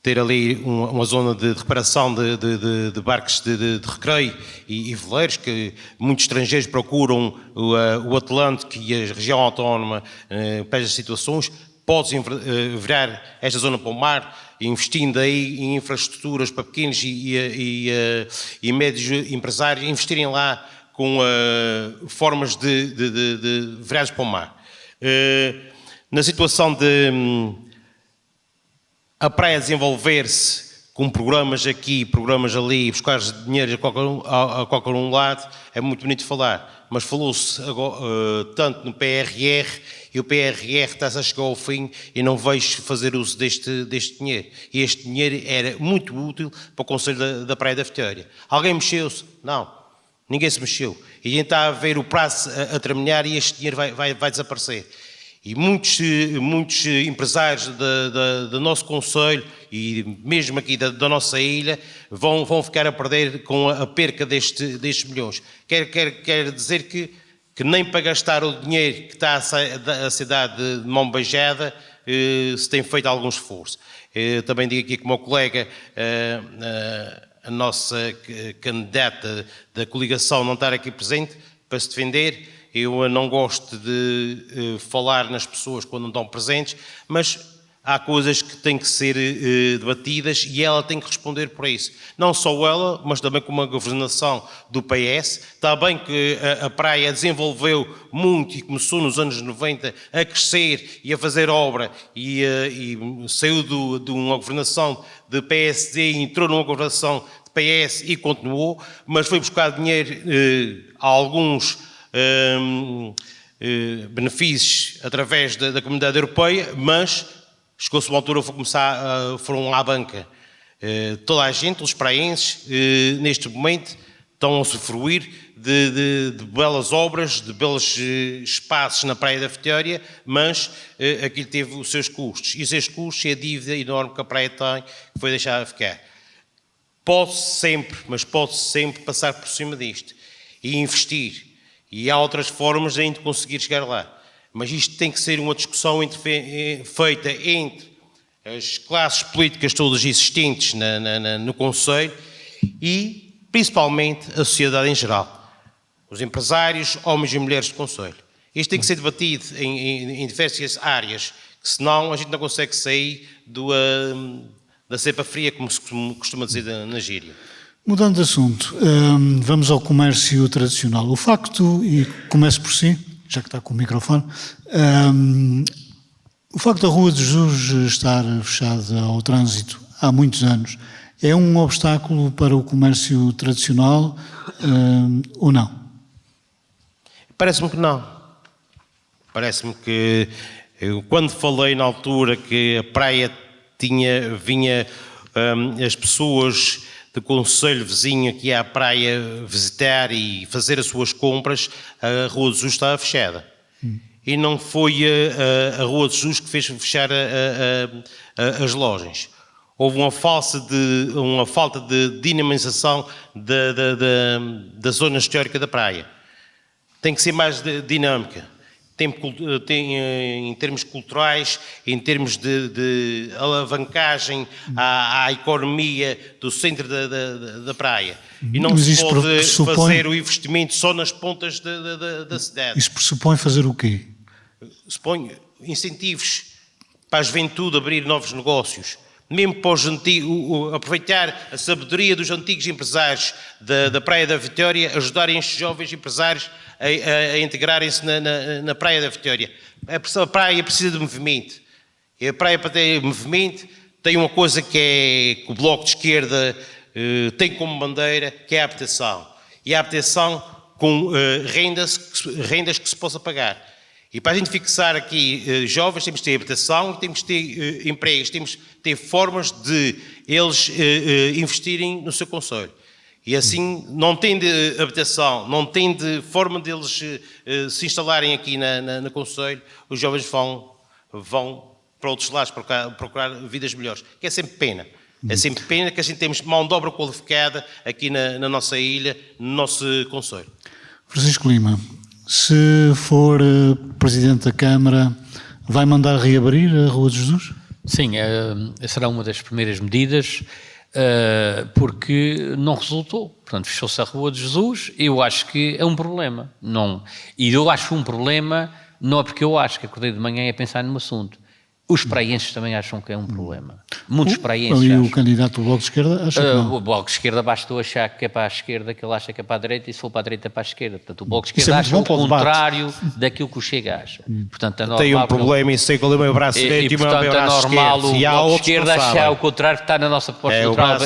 ter ali uma zona de reparação de barcos de recreio e veleiros, que muitos estrangeiros procuram o Atlântico e a região autónoma para estas situações. Pode virar esta zona para o mar, investindo aí em infraestruturas para pequenos e médios empresários, investirem lá com formas de virados para o mar. Na situação de a praia desenvolver-se com programas aqui, programas ali, buscar dinheiro a qualquer um lado, é muito bonito falar, mas falou-se tanto no PRR, e o PRR está-se a chegar ao fim e não vejo fazer uso deste dinheiro. E este dinheiro era muito útil para o Conselho da Praia da Vitória. Alguém mexeu-se? Não. Ninguém se mexeu. E a gente está a ver o prazo a terminar e este dinheiro vai desaparecer. E muitos empresários do nosso Conselho e mesmo aqui da nossa ilha vão ficar a perder com a perca destes milhões. Quer dizer que que nem para gastar o dinheiro que está a cidade de mão beijada se tem feito algum esforço. Também digo aqui que o meu colega, a nossa candidata da coligação não estar aqui presente para se defender. Eu não gosto de falar nas pessoas quando não estão presentes, mas há coisas que têm que ser debatidas e ela tem que responder por isso. Não só ela, mas também com uma governação do PS. Está bem que a praia desenvolveu muito e começou nos anos 90 a crescer e a fazer obra e saiu de uma governação de PSD e entrou numa governação de PS e continuou, mas foi buscar dinheiro a alguns benefícios através da Comunidade Europeia, mas chegou-se uma altura, foram à banca. Toda a gente, os praenses, neste momento, estão a usufruir de belas obras, de belos espaços na Praia da Vitória, mas aquilo teve os seus custos. E os seus custos é a dívida enorme que a praia tem, que foi deixada ficar. Pode-se sempre passar por cima disto e investir. E há outras formas de ainda conseguir chegar lá. Mas isto tem que ser uma discussão feita entre as classes políticas todas existentes no Conselho e, principalmente, a sociedade em geral. Os empresários, homens e mulheres do Conselho. Isto tem que ser debatido em diversas áreas, que senão a gente não consegue sair da cepa fria, como se costuma dizer na gíria. Mudando de assunto, vamos ao comércio tradicional. O facto, e começo por si, já que está com o microfone, o facto da Rua de Jesus estar fechada ao trânsito há muitos anos é um obstáculo para o comércio tradicional ou não? Parece-me que não. Parece-me que, eu, quando falei na altura que a praia vinha as pessoas do concelho vizinho aqui à praia visitar e fazer as suas compras, a Rua de Jesus estava fechada. E não foi a Rua de Jesus que fez fechar as lojas. Houve uma falta de dinamização da zona histórica da praia. Tem que ser mais dinâmica. Em termos culturais, em termos de alavancagem à economia do centro da praia. E não se pode fazer o investimento só nas pontas da cidade. Isso pressupõe fazer o quê? Supõe incentivos para a juventude abrir novos negócios. Mesmo para os antigos, aproveitar a sabedoria dos antigos empresários da Praia da Vitória, ajudarem estes jovens empresários a integrarem-se na Praia da Vitória. A praia precisa de movimento. E a praia, para ter movimento, tem uma coisa que o Bloco de Esquerda tem como bandeira, que é a habitação. E a habitação com rendas que se possa pagar. E para a gente fixar aqui jovens, temos de ter habitação, temos de ter empregos, temos de ter formas de eles investirem no seu concelho. E assim, não tendo habitação, não tendo forma deles se instalarem aqui no concelho, os jovens vão para outros lados procurar vidas melhores. Que é sempre pena. É sempre pena que a gente temos mão de obra qualificada aqui na nossa ilha, no nosso concelho. Francisco Lima, se for Presidente da Câmara, vai mandar reabrir a Rua de Jesus? Sim, será uma das primeiras medidas, porque não resultou. Portanto, fechou-se a Rua de Jesus, eu acho que é um problema. Não, e eu acho um problema, não é porque eu acho que acordei de manhã a pensar num assunto. Os praenses também acham que é um problema. Muitos praenses acham. E o candidato do Bloco de Esquerda acha que não. O Bloco de Esquerda bastou achar que é para a esquerda, que ele acha que é para a direita, e se for para a direita é para a esquerda. Portanto, o Bloco de Esquerda acha o contrário daquilo que o Chega acha. Portanto, é normal. Tem um problema em sei qual é o meu braço direito e o meu braço esquerdo. É normal o Bloco de Esquerda achar o contrário, que está na nossa proposta eleitoral,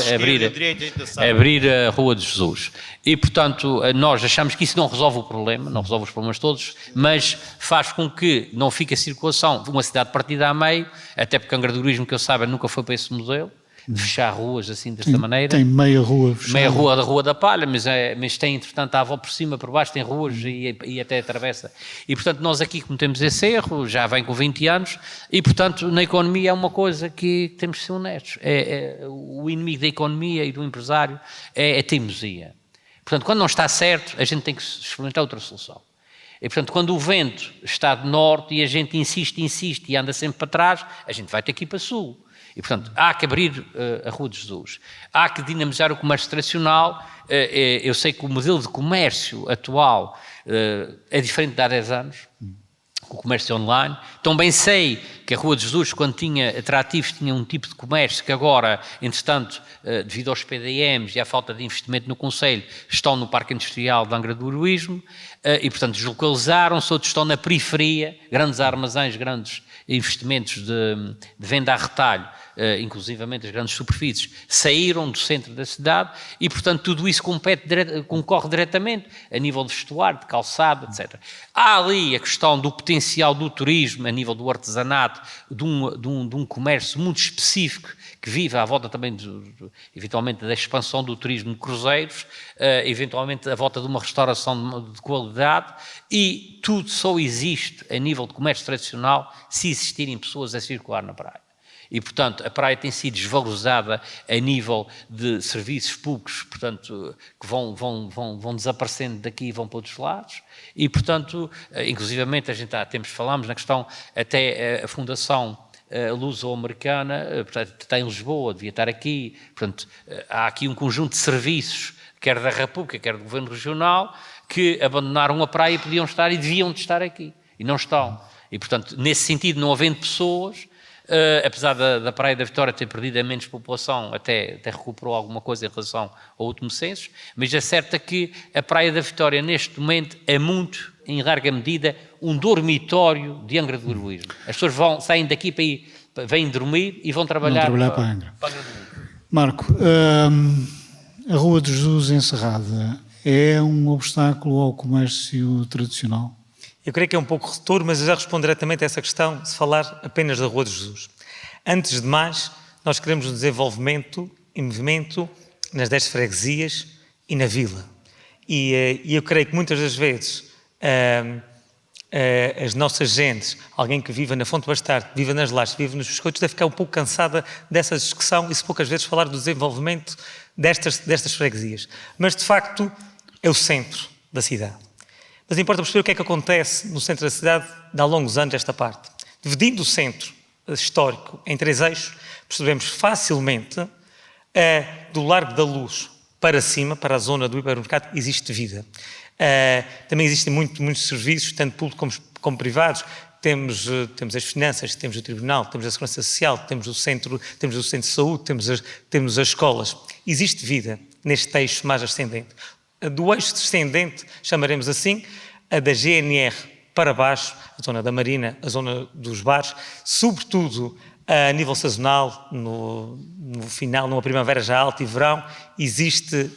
abrir a Rua de Jesus. E, portanto, nós achamos que isso não resolve o problema, não resolve os problemas todos, mas faz com que não fique a circulação de uma cidade partida a meio, até porque o angradorismo, que eu saiba, nunca foi para esse museu, de fechar ruas assim desta maneira. Tem meia rua fechada. Meia rua da Rua da Palha, mas tem, entretanto, à volta por cima, por baixo, tem ruas e até atravessa. E, portanto, nós aqui cometemos esse erro, já vem com 20 anos, e, portanto, na economia é uma coisa que temos de ser honestos. O inimigo da economia e do empresário é a teimosia. Portanto, quando não está certo, a gente tem que experimentar outra solução. E, portanto, quando o vento está de norte e a gente insiste e anda sempre para trás, a gente vai ter que ir para sul. E, portanto, há que abrir a Rua de Jesus. Há que dinamizar o comércio tradicional. Eu sei que o modelo de comércio atual é diferente de há 10 anos, o comércio online. Também sei que a Rua de Jesus, quando tinha atrativos, tinha um tipo de comércio que agora, entretanto, devido aos PDMs e à falta de investimento no Conselho, estão no Parque Industrial de Angra do Heroísmo e, portanto, deslocalizaram-se, outros estão na periferia, grandes armazéns, grandes investimentos de venda a retalho, inclusivamente as grandes superfícies, saíram do centro da cidade e, portanto, tudo isso concorre diretamente a nível de vestuário, de calçado, etc. Há ali a questão do potencial do turismo, a nível do artesanato, de um comércio muito específico que vive à volta também, eventualmente, da expansão do turismo de cruzeiros, eventualmente à volta de uma restauração de qualidade, e tudo só existe a nível de comércio tradicional se existirem pessoas a circular na praia. E, portanto, a praia tem sido desvalorizada a nível de serviços públicos, portanto, que vão desaparecendo daqui e vão para outros lados. E, portanto, inclusivamente, falámos na questão, até a Fundação Luso-Americana, portanto, está em Lisboa, devia estar aqui. Portanto, há aqui um conjunto de serviços, quer da República, quer do Governo Regional, que abandonaram a praia e podiam estar e deviam de estar aqui. E não estão. E, portanto, nesse sentido, não havendo pessoas... apesar da Praia da Vitória ter perdido a menos população, até recuperou alguma coisa em relação ao último censo, mas é certo que a Praia da Vitória, neste momento, é muito, em larga medida, um dormitório de Angra do Heroísmo. As pessoas saem daqui vêm dormir e vão trabalhar para Angra. Marco, a Rua de Jesus encerrada é um obstáculo ao comércio tradicional? Eu creio que é um pouco retorno, mas eu já respondo diretamente a essa questão se falar apenas da Rua de Jesus. Antes de mais, nós queremos um desenvolvimento e movimento nas 10 freguesias e na vila. E eu creio que muitas das vezes as nossas gentes, alguém que viva na Fonte Bastardo, viva nas Lajes, viva nos Biscoitos, deve ficar um pouco cansada dessa discussão e se poucas vezes falar do desenvolvimento destas freguesias. Mas, de facto, é o centro da cidade. Mas importa perceber o que é que acontece no centro da cidade de há longos anos esta parte. Dividindo o centro histórico em 3 eixos, percebemos facilmente do Largo da Luz para cima, para a zona do hipermercado, existe vida. Também existem muitos serviços, tanto públicos como privados. Temos as finanças, temos o tribunal, temos a segurança social, temos o centro de saúde, temos as escolas. Existe vida neste eixo mais ascendente. Do eixo descendente, chamaremos assim, a da GNR para baixo, a zona da Marina, a zona dos bares, sobretudo a nível sazonal, no final, numa primavera já alta e verão, existe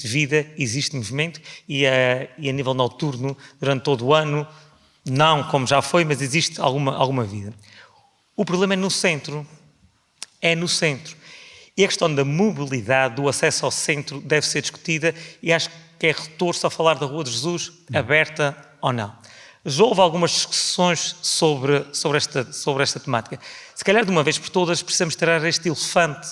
vida, existe movimento e a nível noturno, durante todo o ano, não como já foi, mas existe alguma vida. O problema é no centro. E a questão da mobilidade, do acesso ao centro, deve ser discutida e acho que é retorno a falar da Rua de Jesus, aberta ou não. Já houve algumas discussões sobre esta temática. Se calhar, de uma vez por todas, precisamos tirar este elefante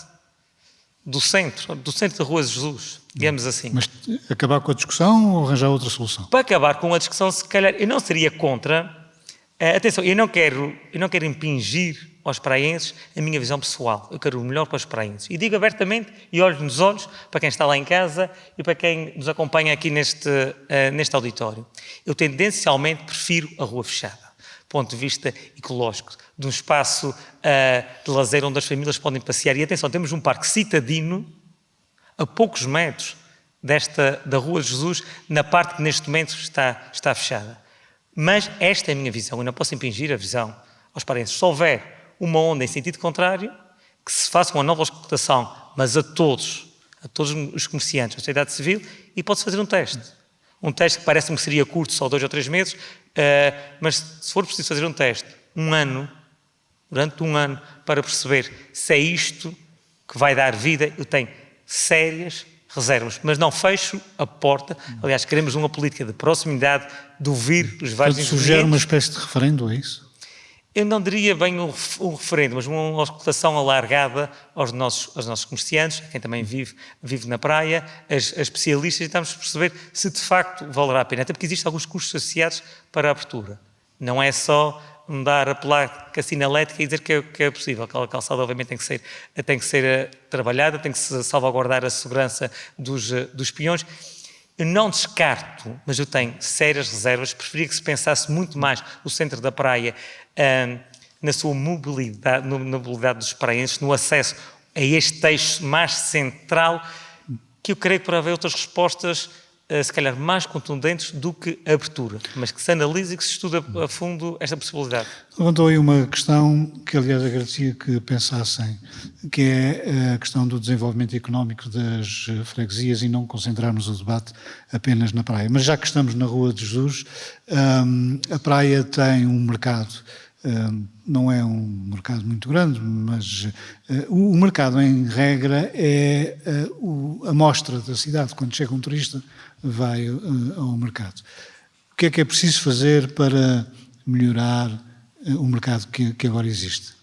do centro da Rua de Jesus, digamos assim. Mas acabar com a discussão ou arranjar outra solução? Para acabar com a discussão, se calhar, eu não seria contra... atenção, eu não quero impingir aos praenses a minha visão pessoal. Eu quero o melhor para os praenses. E digo abertamente e olho nos olhos para quem está lá em casa e para quem nos acompanha aqui neste auditório. Eu tendencialmente prefiro a rua fechada, do ponto de vista ecológico, de um espaço de lazer onde as famílias podem passear. E atenção, temos um parque citadino a poucos metros da Rua de Jesus, na parte que neste momento está fechada. Mas esta é a minha visão, eu não posso impingir a visão aos parentes. Se houver uma onda em sentido contrário, que se faça uma nova escutação, mas a todos os comerciantes, a sociedade civil, e pode-se fazer um teste. Um teste que parece-me que seria curto, só 2 ou 3 meses, mas se for preciso fazer um teste, durante um ano, para perceber se é isto que vai dar vida, eu tenho sérias reservas, mas não fecho a porta. Aliás, queremos uma política de proximidade, de ouvir os vários ingredientes. Sugere uma espécie de referendo, é isso? eu não diria bem um referendo, mas uma auscultação alargada aos nossos comerciantes, quem também vive na praia, as especialistas, e tentamos perceber se de facto valerá a pena, até porque existem alguns custos associados para a abertura. Não é só mudar a placa sinalética e dizer que é possível. Aquela calçada obviamente tem que ser trabalhada, tem que se salvaguardar a segurança dos peões. Eu não descarto, mas eu tenho sérias reservas, preferia que se pensasse muito mais no centro da praia, na sua mobilidade, na mobilidade dos praienses, no acesso a este eixo mais central, que eu creio que para haver outras respostas, se calhar mais contundentes do que a abertura, mas que se analise e que se estude a fundo esta possibilidade. Levantou aí uma questão que, aliás, agradecia que pensassem, que é a questão do desenvolvimento económico das freguesias e não concentrarmos o debate apenas na praia. Mas já que estamos na Rua de Jesus, a praia tem um mercado, não é um mercado muito grande, mas o mercado, em regra, é a mostra da cidade. Quando chega um turista, vai ao mercado. O que é preciso fazer para melhorar o mercado que agora existe?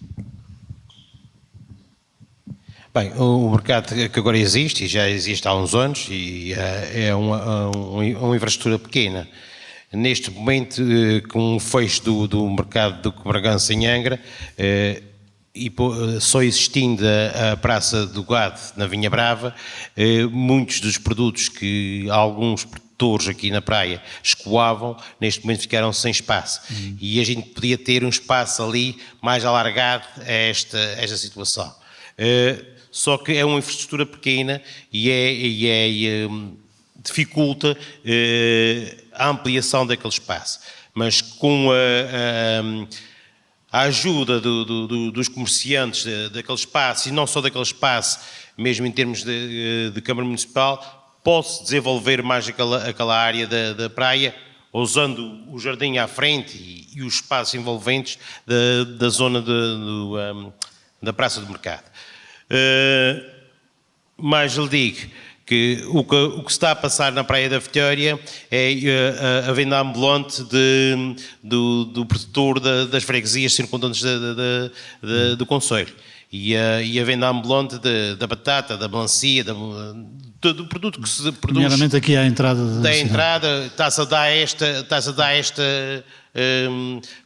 Bem, o mercado que agora existe, e já existe há uns anos, e é uma infraestrutura pequena. Neste momento, com o fecho do mercado do Bragança em Angra, e só existindo a Praça do Gado na Vinha Brava, muitos dos produtos que alguns produtores aqui na praia escoavam, neste momento ficaram sem espaço. E a gente podia ter um espaço ali mais alargado a esta situação. Só que é uma infraestrutura pequena e dificulta a ampliação daquele espaço. Mas com a ajuda dos comerciantes daquele espaço, e não só daquele espaço, mesmo em termos de Câmara Municipal, pode-se desenvolver mais aquela área da praia, usando o jardim à frente e os espaços envolventes da zona da Praça do Mercado. Mas lhe digo que o que se está a passar na Praia da Vitória é a venda ambulante do produtor das freguesias circundantes do concelho. E a venda ambulante da batata, da melancia, do produto que se produz. Primeiramente aqui à entrada da entrada, está-se a dar esta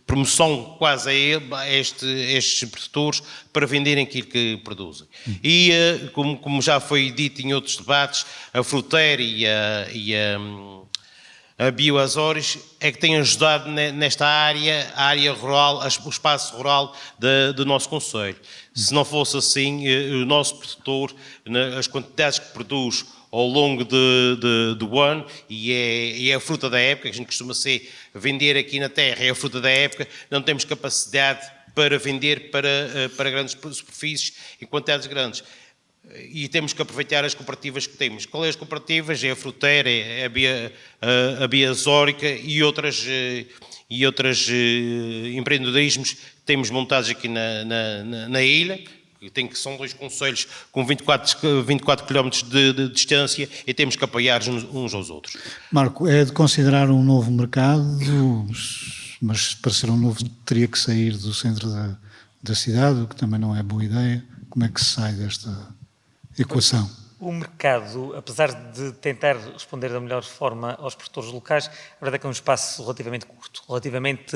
promoção quase a estes produtores para venderem aquilo que produzem. E, como já foi dito em outros debates, a Fruteira e a Bioazores é que têm ajudado nesta área, a área rural, o espaço rural do nosso concelho. Se não fosse assim, o nosso produtor, as quantidades que produz ao longo do ano, e é a fruta da época, que a gente costuma vender aqui na terra, é a fruta da época, não temos capacidade para vender para grandes superfícies em quantidades grandes. E temos que aproveitar as cooperativas que temos. Qual é as cooperativas? É a Fruteira, é a Biazórica e outras empreendedorismos que temos montados aqui na ilha, que são dois concelhos com 24 km de distância, e temos que apoiar-nos uns aos outros. Marco, é de considerar um novo mercado, mas para ser um novo teria que sair do centro da cidade, o que também não é boa ideia. Como é que se sai desta equação? O mercado, apesar de tentar responder da melhor forma aos produtores locais, a verdade é que é um espaço relativamente curto, relativamente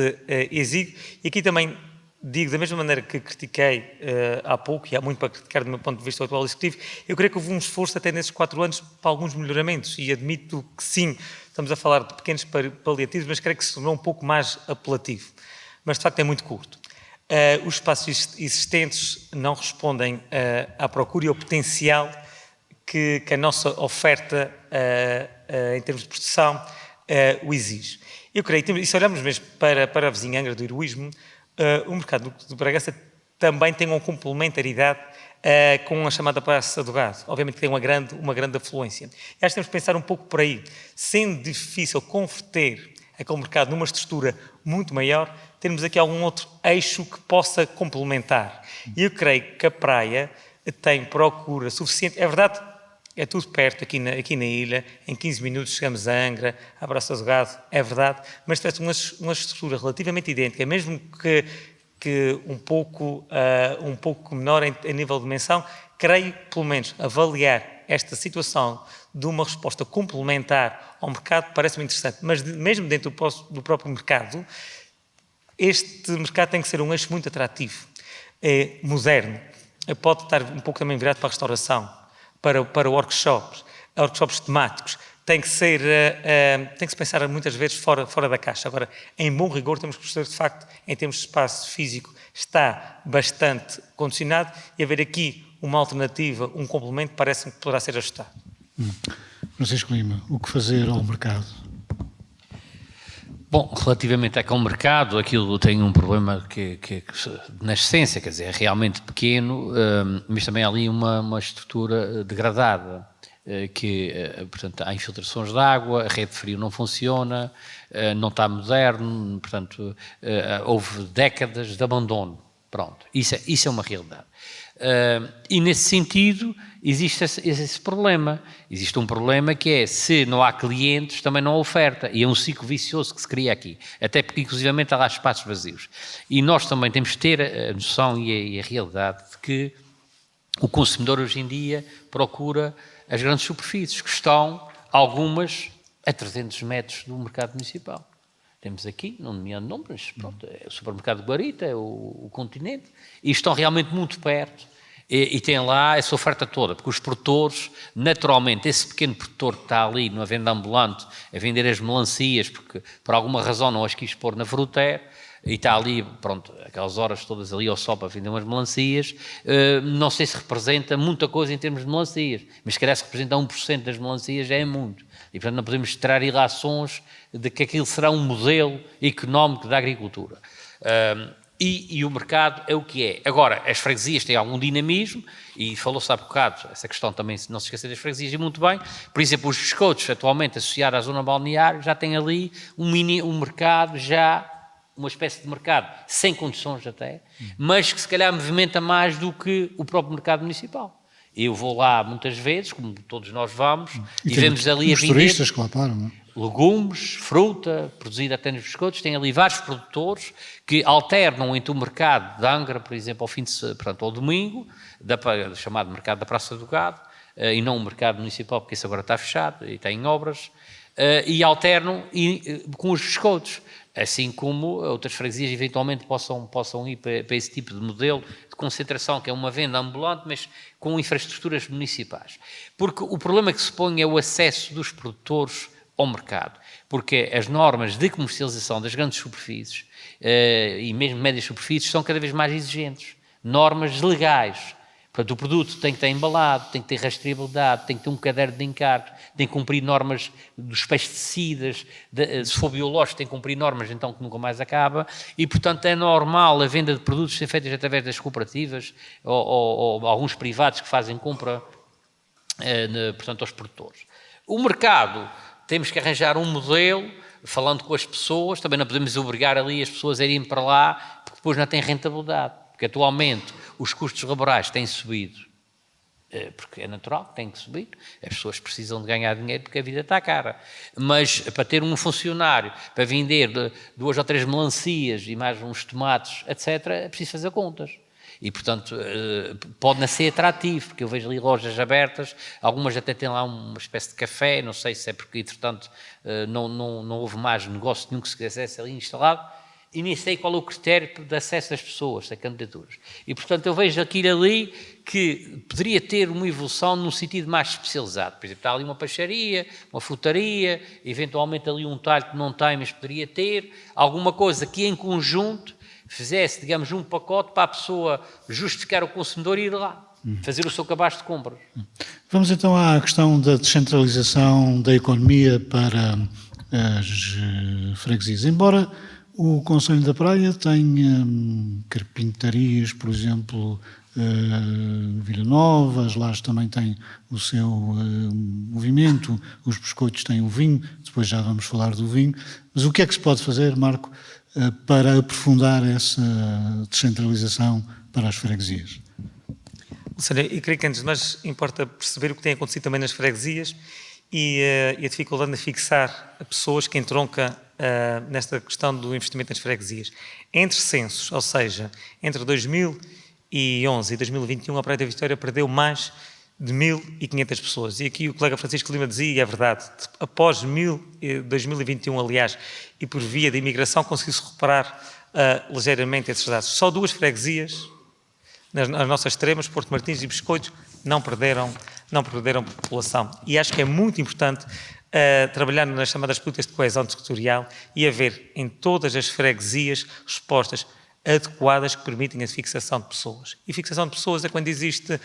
exíguo, e aqui também digo, da mesma maneira que critiquei há pouco, e há muito para criticar do meu ponto de vista o atual executivo, eu creio que houve um esforço até nesses 4 anos para alguns melhoramentos, e admito que sim, estamos a falar de pequenos paliativos, mas creio que se tornou um pouco mais apelativo. Mas de facto é muito curto. Os espaços existentes não respondem à procura e ao potencial que a nossa oferta em termos de produção o exige. Eu creio, e se olharmos mesmo para a vizinha Angra do Heroísmo, o mercado do Bragança também tem uma complementaridade com a chamada Praça do Gado. Obviamente que tem uma grande afluência. E acho que temos que pensar um pouco por aí. Sendo difícil converter aquele mercado numa estrutura muito maior, temos aqui algum outro eixo que possa complementar. E eu creio que a praia tem procura suficiente. É verdade, é tudo perto aqui na ilha, em 15 minutos chegamos a Angra, à Praça do Gado, é verdade, mas se tivesse uma estrutura relativamente idêntica, mesmo que que um pouco menor em nível de dimensão. Creio, pelo menos, avaliar esta situação de uma resposta complementar ao mercado parece-me interessante, mas mesmo dentro do próprio mercado, este mercado tem que ser um eixo muito atrativo, moderno, pode estar um pouco também virado para a restauração, para workshops temáticos. Tem que se pensar muitas vezes fora da caixa. Agora, em bom rigor, temos que perceber, de facto, em termos de espaço físico, está bastante condicionado e haver aqui uma alternativa, um complemento, parece-me que poderá ser ajustado. Francisco Lima, o que fazer ao mercado? Bom, relativamente àquele mercado, aquilo tem um problema que na essência, quer dizer, é realmente pequeno, mas também há ali uma estrutura degradada, portanto, há infiltrações de água, a rede de frio não funciona, não está moderno, portanto, houve décadas de abandono. Pronto, isso é uma realidade. E nesse sentido existe esse problema. Existe um problema que é, se não há clientes, também não há oferta. E é um ciclo vicioso que se cria aqui. Até porque, inclusivamente, há lá espaços vazios. E nós também temos que ter a noção e a realidade de que o consumidor hoje em dia procura as grandes superfícies, que estão, algumas, a 300 metros do mercado municipal. Temos aqui, não nomeando nomes, mas pronto, é o supermercado de Guarita, é o Continente, e estão realmente muito perto e têm lá essa oferta toda, porque os produtores, naturalmente, esse pequeno produtor que está ali numa venda ambulante a vender as melancias, porque por alguma razão não as quis pôr na Fruter, e está ali, pronto, aquelas horas todas ali ao sol para vender umas melancias, não sei se representa muita coisa em termos de melancias, mas se calhar se representa 1% das melancias já é muito. E, portanto, não podemos tirar ilações de que aquilo será um modelo económico da agricultura. E o mercado é o que é. Agora, as freguesias têm algum dinamismo, e falou-se há bocado, essa questão também, não se esquecer das freguesias, e muito bem. Por exemplo, os biscoitos, atualmente associados à zona balnear, já têm ali um mercado, já uma espécie de mercado sem condições até, mas que se calhar movimenta mais do que o próprio mercado municipal. Eu vou lá muitas vezes, como todos nós vamos, e vemos ali a vender turistas que lá param, não é? Legumes, fruta, produzida até nos biscoitos. Tem ali vários produtores que alternam entre o mercado de Angra, por exemplo, ao domingo, chamado mercado da Praça do Gado, e não o mercado municipal, porque isso agora está fechado e está em obras, e alternam com os biscoitos. Assim como outras freguesias eventualmente possam ir para esse tipo de modelo de concentração, que é uma venda ambulante, mas com infraestruturas municipais. Porque o problema que se põe é o acesso dos produtores ao mercado, porque as normas de comercialização das grandes superfícies e mesmo médias superfícies são cada vez mais exigentes. Normas legais. Portanto, o produto tem que estar embalado, tem que ter rastreabilidade, tem que ter um caderno de encargos, tem que cumprir normas dos pesticidas, se for biológico tem que cumprir normas, então que nunca mais acaba, e portanto é normal a venda de produtos ser feita através das cooperativas ou alguns privados que fazem compra, portanto, aos produtores. O mercado, temos que arranjar um modelo, falando com as pessoas, também não podemos obrigar ali as pessoas a irem para lá, porque depois não tem rentabilidade, porque atualmente os custos laborais têm subido, porque é natural, têm que subir, as pessoas precisam de ganhar dinheiro porque a vida está cara, mas para ter um funcionário, para vender 2 ou 3 melancias e mais uns tomates, etc., é preciso fazer contas. E, portanto, pode não ser atrativo, porque eu vejo ali lojas abertas, algumas até têm lá uma espécie de café, não sei se é porque, entretanto, não houve mais negócio nenhum que se quisesse ali instalado, e nem sei qual é o critério de acesso das pessoas a candidaturas. E, portanto, eu vejo aquilo ali que poderia ter uma evolução num sentido mais especializado. Por exemplo, está ali uma peixaria, uma frutaria, eventualmente ali um talho que não tem, mas poderia ter, alguma coisa que em conjunto fizesse, digamos, um pacote para a pessoa justificar o consumidor e ir lá, fazer o seu cabaz de compras. Vamos então à questão da descentralização da economia para as freguesias. Embora o Conselho da Praia tenha carpintarias, por exemplo, Vila Nova, as Lajes também têm o seu movimento, os biscoitos têm o vinho, depois já vamos falar do vinho, mas o que é que se pode fazer, Marco, para aprofundar essa descentralização para as freguesias? Luciano, eu creio que antes de mais importa perceber o que tem acontecido também nas freguesias e a dificuldade de fixar pessoas que entronca nesta questão do investimento nas freguesias. Entre censos, ou seja, entre 2011 e 2021, a Praia da Vitória perdeu mais de 1.500 pessoas. E aqui o colega Francisco Lima dizia, e é verdade, após 2021, aliás, e por via da imigração, conseguiu-se recuperar ligeiramente esses dados. Só 2 freguesias, nas nossas extremas, Porto Martins e Biscoitos, não perderam população. E acho que é muito importante trabalhar nas chamadas políticas de coesão territorial e haver em todas as freguesias respostas adequadas que permitem a fixação de pessoas. E fixação de pessoas é quando existe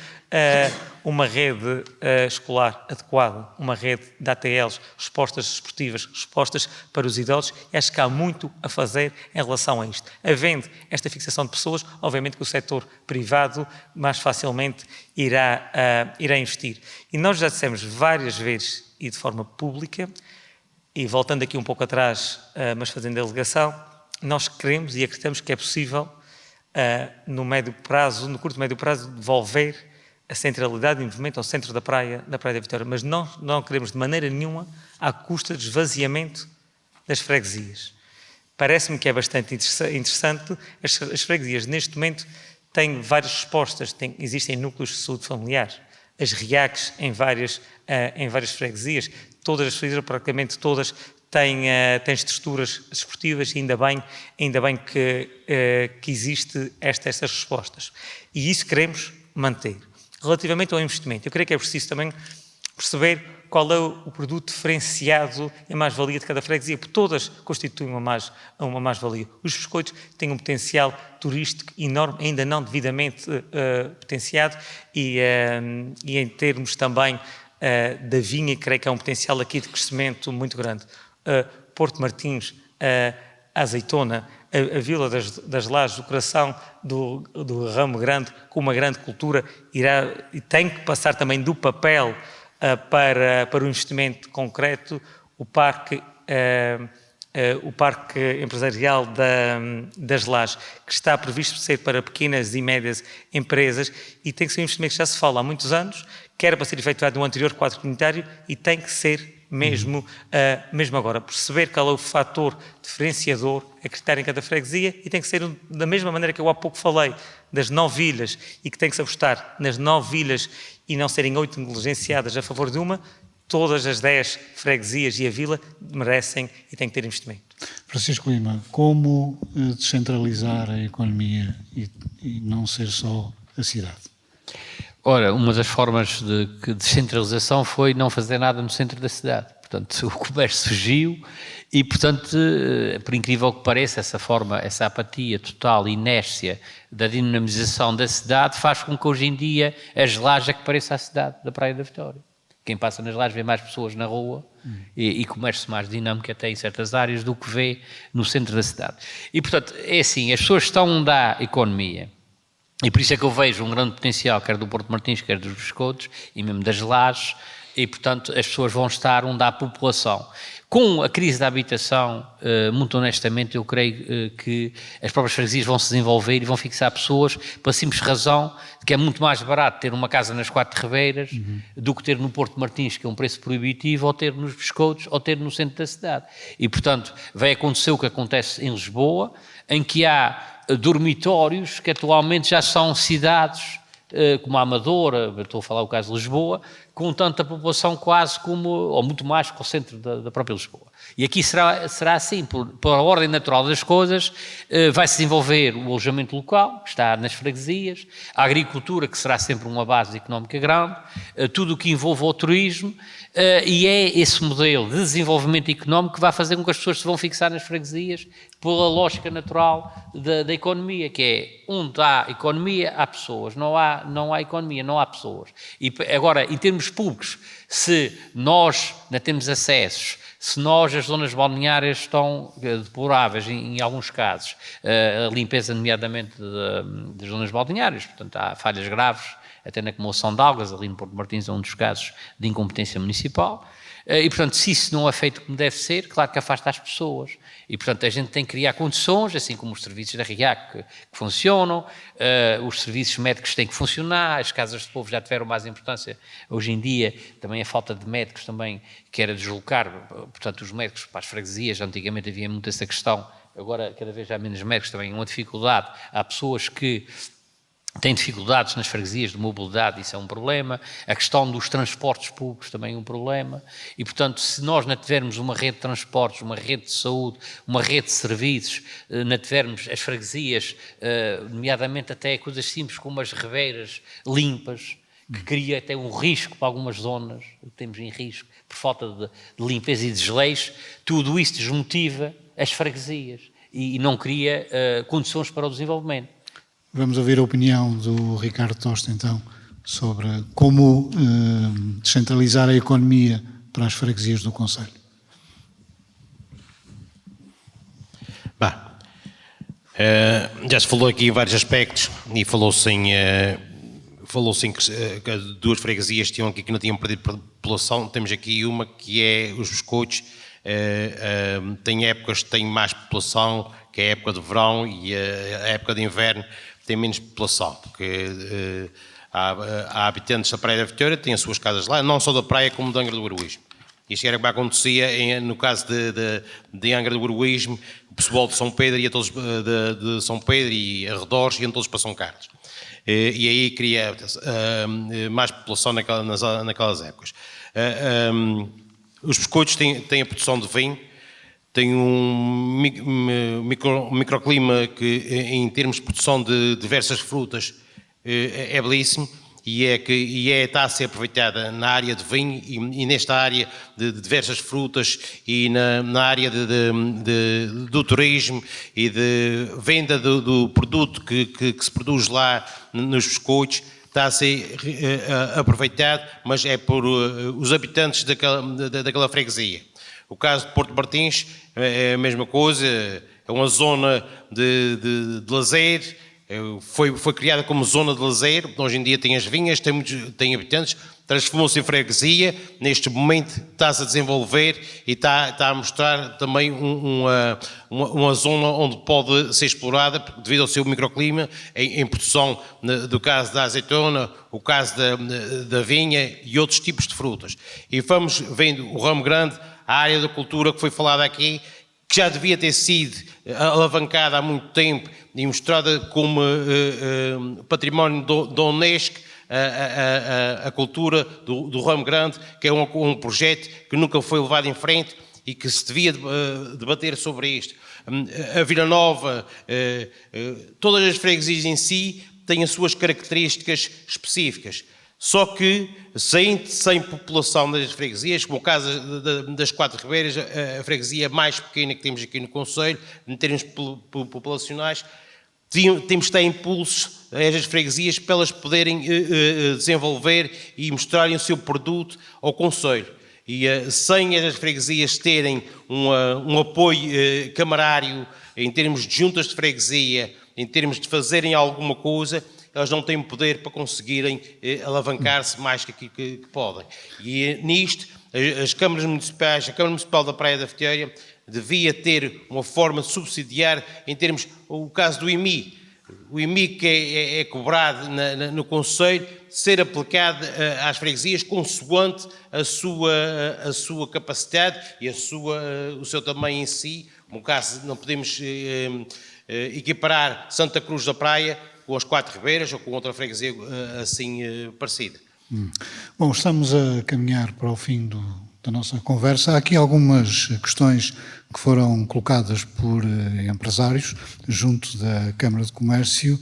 uma rede escolar adequada, uma rede de ATLs, respostas desportivas, respostas para os idosos, e acho que há muito a fazer em relação a isto. Havendo esta fixação de pessoas, obviamente que o setor privado mais facilmente irá investir. E nós já dissemos várias vezes, e de forma pública, e voltando aqui um pouco atrás, mas fazendo a alegação, nós queremos e acreditamos que é possível, no curto e médio prazo, devolver a centralidade de investimento ao centro da Praia da Vitória, mas não queremos de maneira nenhuma à custa de esvaziamento das freguesias. Parece-me que é bastante interessante, as freguesias neste momento têm várias respostas, existem núcleos de saúde familiar, as RIACs em várias freguesias, todas as freguesias, praticamente todas, têm estruturas desportivas, e ainda bem que existe estas respostas. E isso queremos manter. Relativamente ao investimento, eu creio que é preciso também perceber qual é o produto diferenciado e a mais-valia de cada freguesia, porque todas constituem uma mais-valia. Os Biscoitos têm um potencial turístico enorme, ainda não devidamente potenciado, e em termos também da vinha, creio que há um potencial aqui de crescimento muito grande. Porto Martins, a Azeitona, a Vila das Lajes, o coração do Ramo Grande, com uma grande cultura, e tem que passar também do papel para o investimento concreto. O parque empresarial das Lajes, que está previsto ser para pequenas e médias empresas, e tem que ser um investimento que já se fala há muitos anos, que era para ser efetuado no anterior quadro comunitário, e tem que ser mesmo agora, perceber qual é o fator diferenciador a acreditar em cada freguesia, e tem que ser da mesma maneira que eu há pouco falei das 9 vilas, e que tem que se apostar nas 9 vilas e não serem 8 negligenciadas a favor de uma. Todas as 10 freguesias e a vila merecem e têm que ter investimento. Francisco Lima, como descentralizar a economia e não ser só a cidade? Ora, uma das formas de descentralização foi não fazer nada no centro da cidade. Portanto, o comércio surgiu e, portanto, por incrível que pareça, essa apatia total, inércia da dinamização da cidade faz com que hoje em dia as Lajes é que pareça a cidade da Praia da Vitória. Quem passa nas Lajes vê mais pessoas na rua e comércio mais dinâmico até em certas áreas do que vê no centro da cidade. E, portanto, é assim, as pessoas estão onde há economia. E por isso é que eu vejo um grande potencial, quer do Porto Martins, quer dos Biscoitos, e mesmo das Lajes, e, portanto, as pessoas vão estar onde há população. Com a crise da habitação, muito honestamente, eu creio que as próprias freguesias vão se desenvolver e vão fixar pessoas pela simples razão de que é muito mais barato ter uma casa nas 4 Ribeiras do que ter no Porto Martins, que é um preço proibitivo, ou ter nos Biscoitos, ou ter no centro da cidade. E, portanto, vai acontecer o que acontece em Lisboa, em que há dormitórios que atualmente já são cidades como a Amadora, estou a falar o caso de Lisboa, com tanta população quase como, ou muito mais que o centro da própria Lisboa. E aqui será assim, pela ordem natural das coisas, vai-se desenvolver o alojamento local, que está nas freguesias, a agricultura, que será sempre uma base económica grande, tudo o que envolve o turismo, e é esse modelo de desenvolvimento económico que vai fazer com que as pessoas se vão fixar nas freguesias pela lógica natural da economia, que é onde há economia, há pessoas, não há economia, não há pessoas. E agora, em termos públicos, se nós não temos acessos, se nós, as zonas balneárias estão deploráveis em alguns casos, a limpeza nomeadamente das zonas balneárias, portanto há falhas graves, até na acumulação de algas, ali no Porto Martins é um dos casos de incompetência municipal, E, portanto, se isso não é feito como deve ser, claro que afasta as pessoas. E, portanto, a gente tem que criar condições, assim como os serviços da RIAC que funcionam, os serviços médicos têm que funcionar, as casas de povo já tiveram mais importância. Hoje em dia, também a falta de médicos também, que era deslocar, portanto, os médicos para as freguesias, antigamente havia muito essa questão, agora cada vez há menos médicos, também uma dificuldade. Há pessoas que têm dificuldades nas freguesias de mobilidade, isso é um problema. A questão dos transportes públicos também é um problema. E, portanto, se nós não tivermos uma rede de transportes, uma rede de saúde, uma rede de serviços, não tivermos as freguesias, nomeadamente até coisas simples como as ribeiras limpas, que cria até um risco para algumas zonas, temos em risco, por falta de limpeza e desleixo, tudo isso desmotiva as freguesias e não cria condições para o desenvolvimento. Vamos ouvir a opinião do Ricardo Tosta, então, sobre como descentralizar a economia para as freguesias do concelho. Já se falou aqui em vários aspectos e falou-se em que duas freguesias tinham aqui que não tinham perdido população. Temos aqui uma que é os biscoitos. Tem épocas que têm mais população, que é a época de verão, e a época de inverno tem menos população, porque há habitantes da Praia da Vitória, têm as suas casas lá, não só da praia como de Angra do Heroísmo. Isto era o que acontecia no caso de Angra do Heroísmo, o pessoal de São Pedro ia todos de São Pedro e arredores iam todos para São Carlos. E aí cria mais população naquelas épocas. Os biscoitos têm a produção de vinho, tem um microclima que, em termos de produção de diversas frutas, é belíssimo e está a ser aproveitada na área de vinho e nesta área de diversas frutas e na área do turismo e de venda do produto que se produz lá nos biscoitos. Está a ser aproveitado, mas é por os habitantes daquela freguesia. O caso de Porto Martins é a mesma coisa, é uma zona de lazer, foi criada como zona de lazer, hoje em dia tem as vinhas, tem habitantes, transformou-se em freguesia, neste momento está-se a desenvolver e está a mostrar também uma zona onde pode ser explorada devido ao seu microclima, em produção do caso da azeitona, o caso da vinha e outros tipos de frutas. E vamos vendo o ramo grande, a área da cultura que foi falada aqui, que já devia ter sido alavancada há muito tempo e mostrada como património da Unesco, a cultura do ramo grande, que é um projeto que nunca foi levado em frente e que se devia debater sobre isto. A Vila Nova, todas as freguesias em si têm as suas características específicas. Só que, sem população das freguesias, como o caso das Quatro Ribeiras, a freguesia mais pequena que temos aqui no concelho, em termos populacionais, temos de ter impulsos a estas freguesias para elas poderem desenvolver e mostrarem o seu produto ao concelho. E sem as freguesias terem um apoio camarário em termos de juntas de freguesia, em termos de fazerem alguma coisa, elas não têm poder para conseguirem alavancar-se mais que aquilo que podem. E nisto, as câmaras municipais, a Câmara Municipal da Praia da Vitória devia ter uma forma de subsidiar em termos, o caso do IMI. O IMI que é cobrado no concelho, ser aplicado às freguesias consoante a sua capacidade e o seu tamanho em si. No caso, não podemos equiparar Santa Cruz da Praia com as Quatro Ribeiras ou com outra freguesia assim parecida. Bom, estamos a caminhar para o fim da nossa conversa. Há aqui algumas questões que foram colocadas por empresários junto da Câmara de Comércio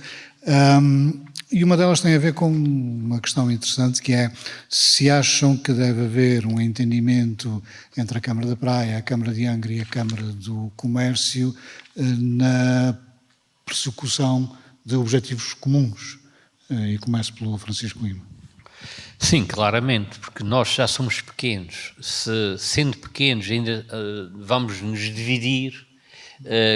e uma delas tem a ver com uma questão interessante, que é se acham que deve haver um entendimento entre a Câmara da Praia, a Câmara de Angra e a Câmara do Comércio na persecução de objetivos comuns, e começo pelo Francisco Lima. Sim, claramente, porque nós já somos pequenos. Sendo pequenos, ainda vamos nos dividir.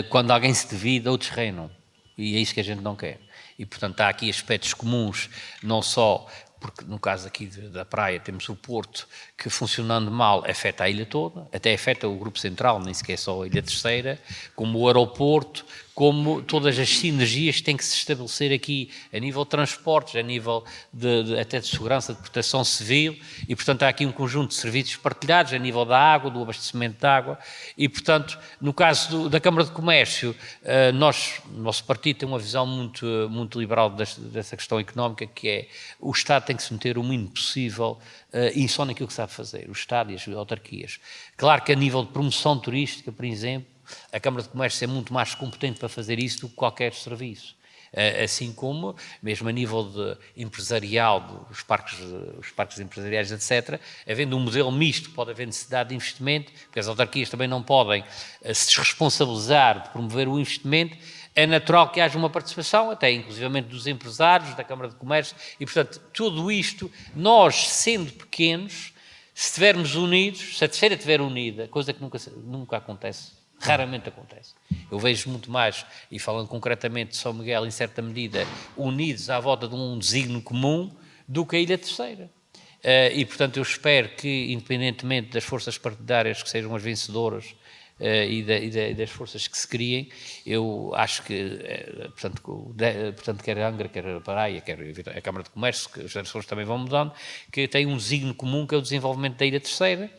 Quando alguém se divide, outros reinam. E é isso que a gente não quer. E, portanto, há aqui aspectos comuns, não só porque no caso aqui da praia temos o Porto, que funcionando mal afeta a ilha toda, até afeta o grupo central, nem sequer só a Ilha Terceira, como o aeroporto, como todas as sinergias que têm que se estabelecer aqui a nível de transportes, a nível até de segurança, de proteção civil, e portanto há aqui um conjunto de serviços partilhados a nível da água, do abastecimento de água, e portanto no caso da Câmara de Comércio, o nosso partido tem uma visão muito liberal dessa questão económica, que é o Estado tem que se meter o mínimo possível e só naquilo que sabe fazer, o Estado e as autarquias. Claro que a nível de promoção turística, por exemplo, a Câmara de Comércio é muito mais competente para fazer isso do que qualquer serviço. Assim como, mesmo a nível empresarial, os parques empresariais, etc., havendo um modelo misto, pode haver necessidade de investimento, porque as autarquias também não podem se desresponsabilizar de promover o investimento, é natural que haja uma participação, até inclusivamente dos empresários, da Câmara de Comércio, e portanto, tudo isto, nós sendo pequenos, se estivermos unidos, se a Terceira estiver unida, coisa que nunca acontece, raramente acontece. Eu vejo muito mais, e falando concretamente de São Miguel, em certa medida, unidos à volta de um desígnio comum, do que a Ilha Terceira. E, portanto, eu espero que, independentemente das forças partidárias que sejam as vencedoras e das forças que se criem, eu acho que, portanto, quer a Angra, quer a Praia, quer a Câmara de Comércio, que as gerações também vão mudando, que tem um desígnio comum, que é o desenvolvimento da Ilha Terceira.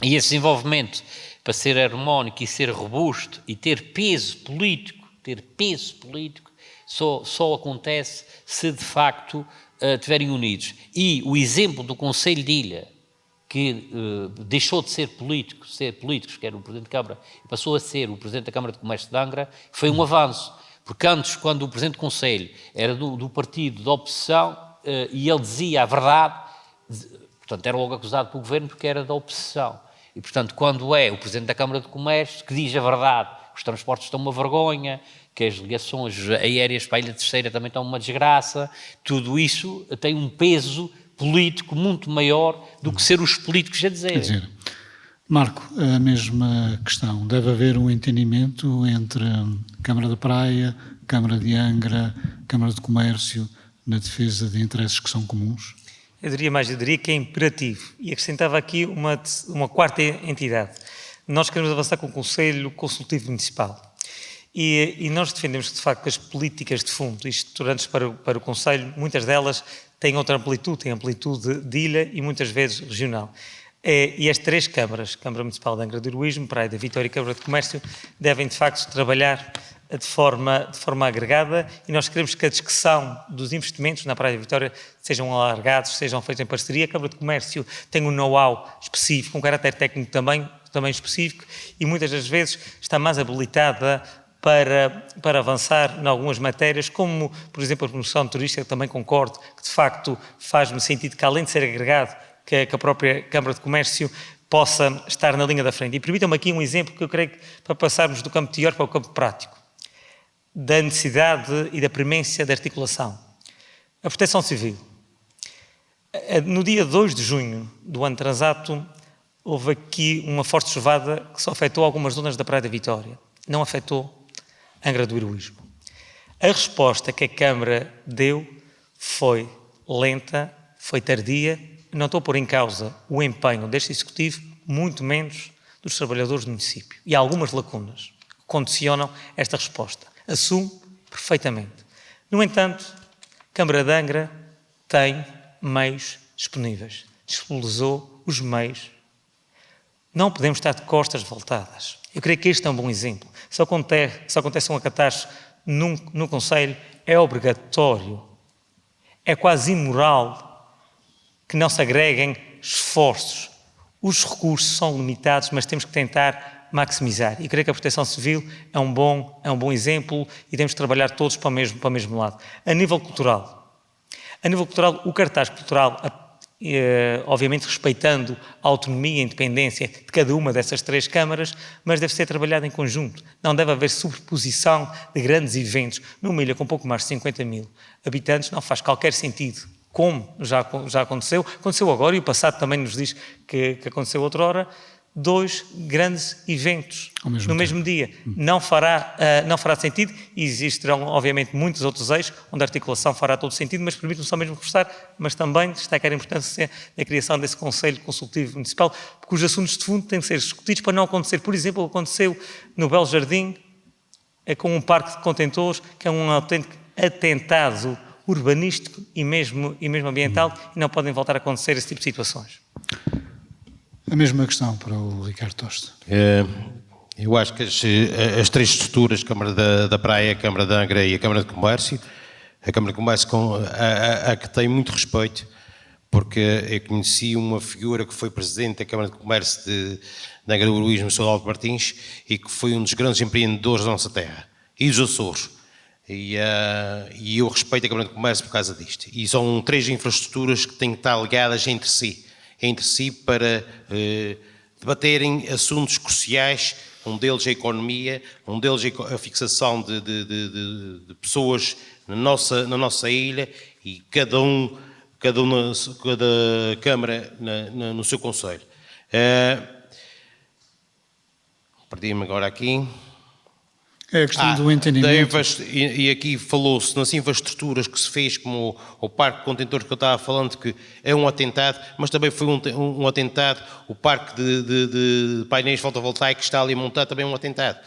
E esse desenvolvimento, para ser harmónico e ser robusto e ter peso político, só acontece se de facto estiverem unidos. E o exemplo do Conselho de Ilha, que deixou de ser políticos, que era o Presidente da Câmara, e passou a ser o Presidente da Câmara de Comércio de Angra, foi um avanço. Porque antes, quando o Presidente do Conselho era do partido da oposição e ele dizia a verdade, portanto, era logo acusado pelo Governo porque era da oposição. E, portanto, quando é o Presidente da Câmara de Comércio que diz a verdade, os transportes estão uma vergonha, que as ligações aéreas para a Ilha Terceira também estão uma desgraça, tudo isso tem um peso político muito maior do que ser os políticos a dizer. Marco, a mesma questão. Deve haver um entendimento entre Câmara da Praia, Câmara de Angra, Câmara de Comércio, na defesa de interesses que são comuns? Eu diria que é imperativo. E acrescentava aqui uma quarta entidade. Nós queremos avançar com o Conselho Consultivo Municipal. E nós defendemos que, de facto, as políticas de fundo estruturantes para o Conselho, muitas delas têm outra amplitude, têm amplitude de ilha e muitas vezes regional. E as três câmaras, Câmara Municipal de Angra do Heroísmo, Praia da Vitória e Câmara de Comércio, devem, de facto, trabalhar de forma agregada, e nós queremos que a discussão dos investimentos na Praia da Vitória sejam alargados, sejam feitos em parceria. A Câmara de Comércio tem um know-how específico, um caráter técnico também específico, e muitas das vezes está mais habilitada para avançar em algumas matérias, como, por exemplo, a promoção turística. Também concordo que, de facto, faz-me sentido que, além de ser agregado, que a própria Câmara de Comércio possa estar na linha da frente. E permitam-me aqui um exemplo que eu creio que, para passarmos do campo teórico para o campo prático, da necessidade e da premência da articulação. A Proteção Civil. No dia 2 de junho do ano transato, houve aqui uma forte chuvada que só afetou algumas zonas da Praia da Vitória. Não afetou Angra do Heroísmo. A resposta que a Câmara deu foi lenta, foi tardia. Não estou a pôr em causa o empenho deste Executivo, muito menos dos trabalhadores do município. E há algumas lacunas que condicionam esta resposta. Assumo perfeitamente. No entanto, a Câmara de Angra tem meios disponíveis. Disponibilizou os meios. Não podemos estar de costas voltadas. Eu creio que este é um bom exemplo. Se acontece uma catástrofe no Conselho, é obrigatório, é quase imoral que não se agreguem esforços. Os recursos são limitados, mas temos que tentar maximizar. E creio que a Proteção Civil é um bom exemplo, e temos que trabalhar todos para o mesmo lado. A nível cultural, o cartaz cultural, obviamente respeitando a autonomia e a independência de cada uma dessas três câmaras, mas deve ser trabalhado em conjunto. Não deve haver sobreposição de grandes eventos. Numa ilha com pouco mais de 50 mil habitantes não faz qualquer sentido. Como já aconteceu agora, e o passado também nos diz que aconteceu outrora, dois grandes eventos no mesmo dia. Não fará sentido, e existirão obviamente muitos outros eixos onde a articulação fará todo sentido, mas permite-me só mesmo reforçar, mas também destacar a importância da criação desse Conselho Consultivo Municipal, porque os assuntos de fundo têm que ser discutidos para não acontecer, por exemplo, o que aconteceu no Belo Jardim, com um parque de contentores, que é um autêntico atentado urbanístico e mesmo ambiental, e não podem voltar a acontecer esse tipo de situações. A mesma questão para o Ricardo Tosta. Eu acho que as três estruturas, a Câmara da Praia, a Câmara de Angra e a Câmara de Comércio, a Câmara de Comércio a que tenho muito respeito, porque eu conheci uma figura que foi presidente da Câmara de Comércio de Angra do Heroísmo, o Sr. Aldo Martins, e que foi um dos grandes empreendedores da nossa terra, e dos Açores. E eu respeito a Câmara de Comércio por causa disto. E são três infraestruturas que têm que estar ligadas entre si para debaterem assuntos cruciais. Um deles é a economia, um deles é a fixação de pessoas na nossa ilha, e cada Câmara no seu concelho. Perdi-me agora aqui. É a questão do entendimento. E aqui falou-se nas infraestruturas que se fez, como o parque de contentores que eu estava falando, que é um atentado, mas também foi um atentado. O parque de painéis fotovoltaicos que está ali montado também é um atentado.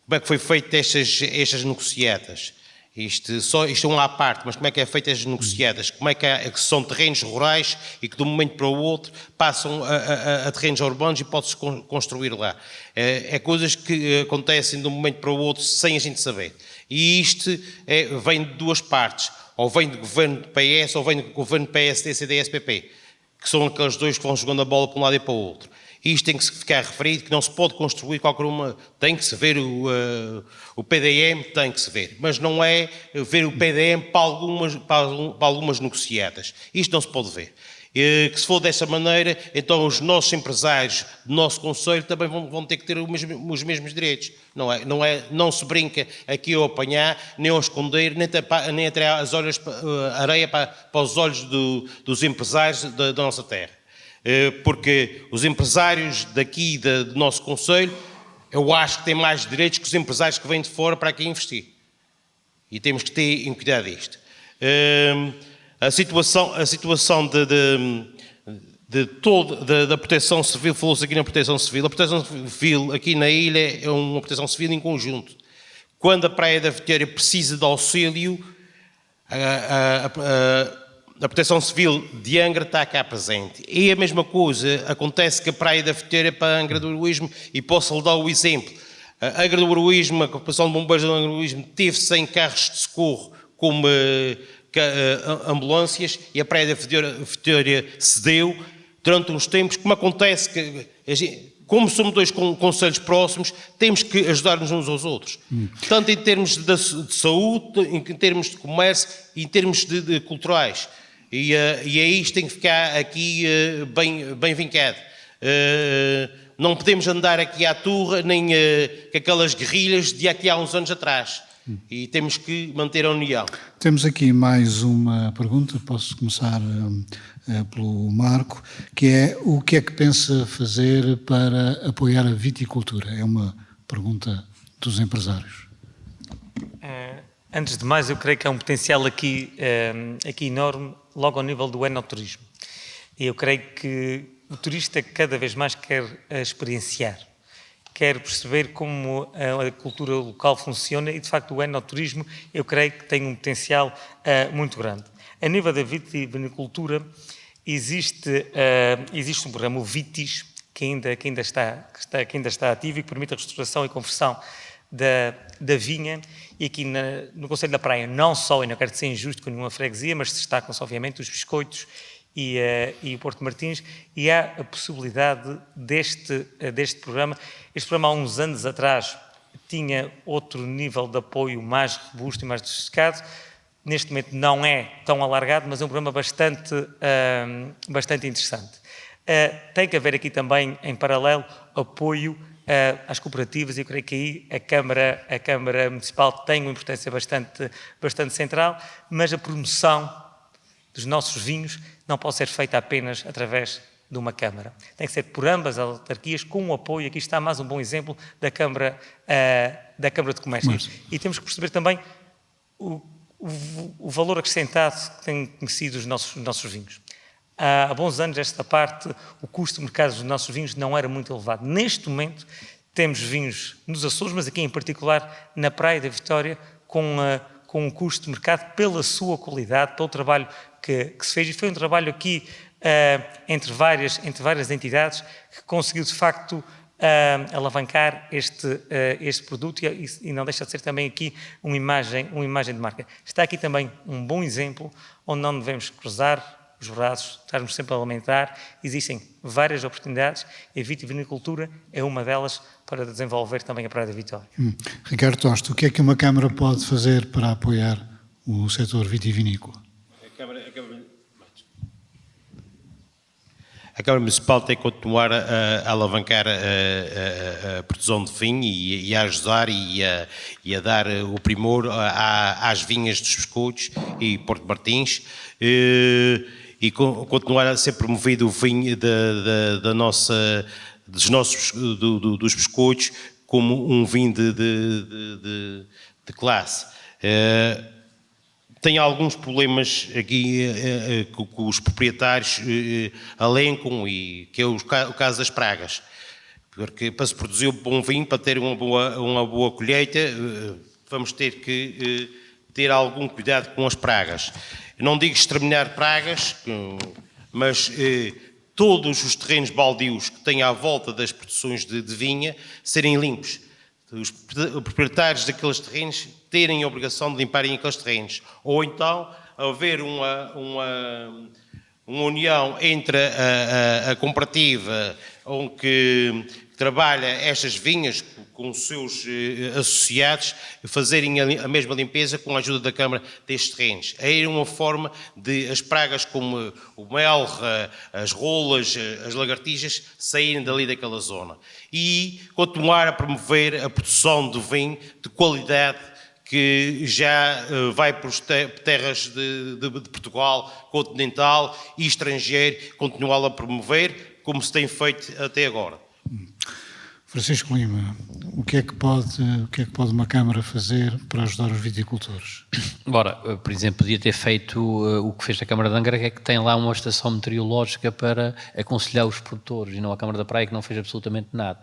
Como é que foi feito estas negociatas? Isto é um à parte, mas como é que é feito as negociadas? Como é que são terrenos rurais e que de um momento para o outro passam a terrenos urbanos e pode-se construir lá? É coisas que acontecem de um momento para o outro sem a gente saber. E isto vem de duas partes. Ou vem do governo do PS ou vem do governo do PSD, CDS, PP. Que são aqueles dois que vão jogando a bola para um lado e para o outro. Isto tem que ficar referido, que não se pode construir qualquer uma... Tem que se ver o PDM, tem que se ver. Mas não é ver o PDM para algumas negociadas. Isto não se pode ver. Que se for dessa maneira, então os nossos empresários do nosso concelho também vão ter que ter os mesmos direitos. Não se brinca aqui ao apanhar, nem ao esconder, nem a tirar as areia para os olhos dos empresários da nossa terra. Porque os empresários daqui do nosso concelho, eu acho que têm mais direitos que os empresários que vêm de fora para aqui investir. E temos que ter em cuidado disto. A situação da proteção civil, falou-se aqui na proteção civil. A proteção civil aqui na ilha é uma proteção civil em conjunto. Quando a Praia da Vitória precisa de auxílio, a Proteção Civil de Angra está cá presente. E a mesma coisa acontece com a Praia da Vitória para Angra do Heroísmo, e posso-lhe dar o exemplo. A Angra do Heroísmo, a Corporação de Bombeiros do Angra do Heroísmo, teve 100 carros de socorro como ambulâncias, e a Praia da Vitória cedeu durante uns tempos, como acontece que... Como somos dois concelhos próximos, temos que ajudar-nos uns aos outros. Tanto em termos de saúde, em termos de comércio e em termos de culturais. E aí isto tem que ficar aqui bem vincado. Não podemos andar aqui à turra, nem com aquelas guerrilhas de aqui há uns anos atrás. E temos que manter a união. Temos aqui mais uma pergunta, posso começar pelo Marco, que é: o que é que pensa fazer para apoiar a viticultura? É uma pergunta dos empresários. Antes de mais, eu creio que há um potencial aqui enorme, logo ao nível do enoturismo. E eu creio que o turista cada vez mais quer experienciar, quer perceber como a cultura local funciona, e de facto o enoturismo eu creio que tem um potencial muito grande. A nível da vitivinicultura existe um programa, o VITIS, que ainda está ativo e que permite a restauração e conversão da vinha, e aqui no Concelho da Praia, não só, e não quero ser injusto com nenhuma freguesia, mas destacam-se obviamente os biscoitos e o Porto Martins, e há a possibilidade deste programa. Este programa há uns anos atrás tinha outro nível de apoio mais robusto e mais sofisticado. Neste momento não é tão alargado, mas é um programa bastante interessante. Tem que haver aqui também, em paralelo, apoio às cooperativas, e eu creio que aí a Câmara Municipal tem uma importância bastante central, mas a promoção dos nossos vinhos não pode ser feita apenas através de uma Câmara. Tem que ser por ambas as autarquias, com o apoio, aqui está mais um bom exemplo da Câmara de Comércio. E temos que perceber também o valor acrescentado que têm conhecido os nossos vinhos. Há bons anos, esta parte, o custo de mercado dos nossos vinhos não era muito elevado. Neste momento, temos vinhos nos Açores, mas aqui em particular na Praia da Vitória, com um custo de mercado pela sua qualidade, pelo trabalho que se fez. E foi um trabalho aqui entre várias entidades que conseguiu, de facto, alavancar este produto e não deixa de ser também aqui uma imagem de marca. Está aqui também um bom exemplo onde não devemos cruzar os braços, estarmos sempre a lamentar. Existem várias oportunidades e a vitivinicultura é uma delas para desenvolver também a Praia da Vitória. Ricardo Toste, o que é que uma Câmara pode fazer para apoiar o setor vitivinícola? A Câmara Municipal tem que continuar a alavancar a produção de vinho e a ajudar e a dar o primor às vinhas dos Biscoitos e Porto Martins, e continuar a ser promovido o vinho dos Biscoitos como um vinho de classe. Tem alguns problemas aqui que os proprietários alencam, e que é o caso das pragas. Porque para se produzir um bom vinho, para ter uma boa colheita, vamos ter que ter algum cuidado com as pragas. Não digo exterminar pragas, mas todos os terrenos baldios que têm à volta das produções de vinha serem limpos. Os proprietários daqueles terrenos terem a obrigação de limparem aqueles terrenos. Ou então haver uma união entre a cooperativa que trabalha estas vinhas com os seus associados, fazerem a mesma limpeza com a ajuda da Câmara destes terrenos. Aí é uma forma de as pragas como o melra, as rolas, as lagartixas saírem dali daquela zona. E continuar a promover a produção de vinho de qualidade que já vai para as terras de Portugal continental e estrangeiro, continuá-la a promover como se tem feito até agora. Francisco Lima, o que é que pode uma Câmara fazer para ajudar os viticultores? Ora, por exemplo, podia ter feito o que fez a Câmara de Angra, que é que tem lá uma estação meteorológica para aconselhar os produtores, e não a Câmara da Praia, que não fez absolutamente nada.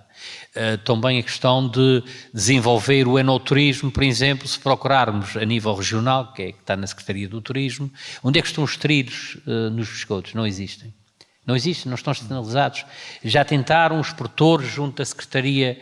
Também a questão de desenvolver o enoturismo, por exemplo, se procurarmos a nível regional, que está na Secretaria do Turismo, onde é que estão os trilhos nos Biscoitos? Não existem. Não existem, não estão sinalizados. Já tentaram os produtores, junto da Secretaria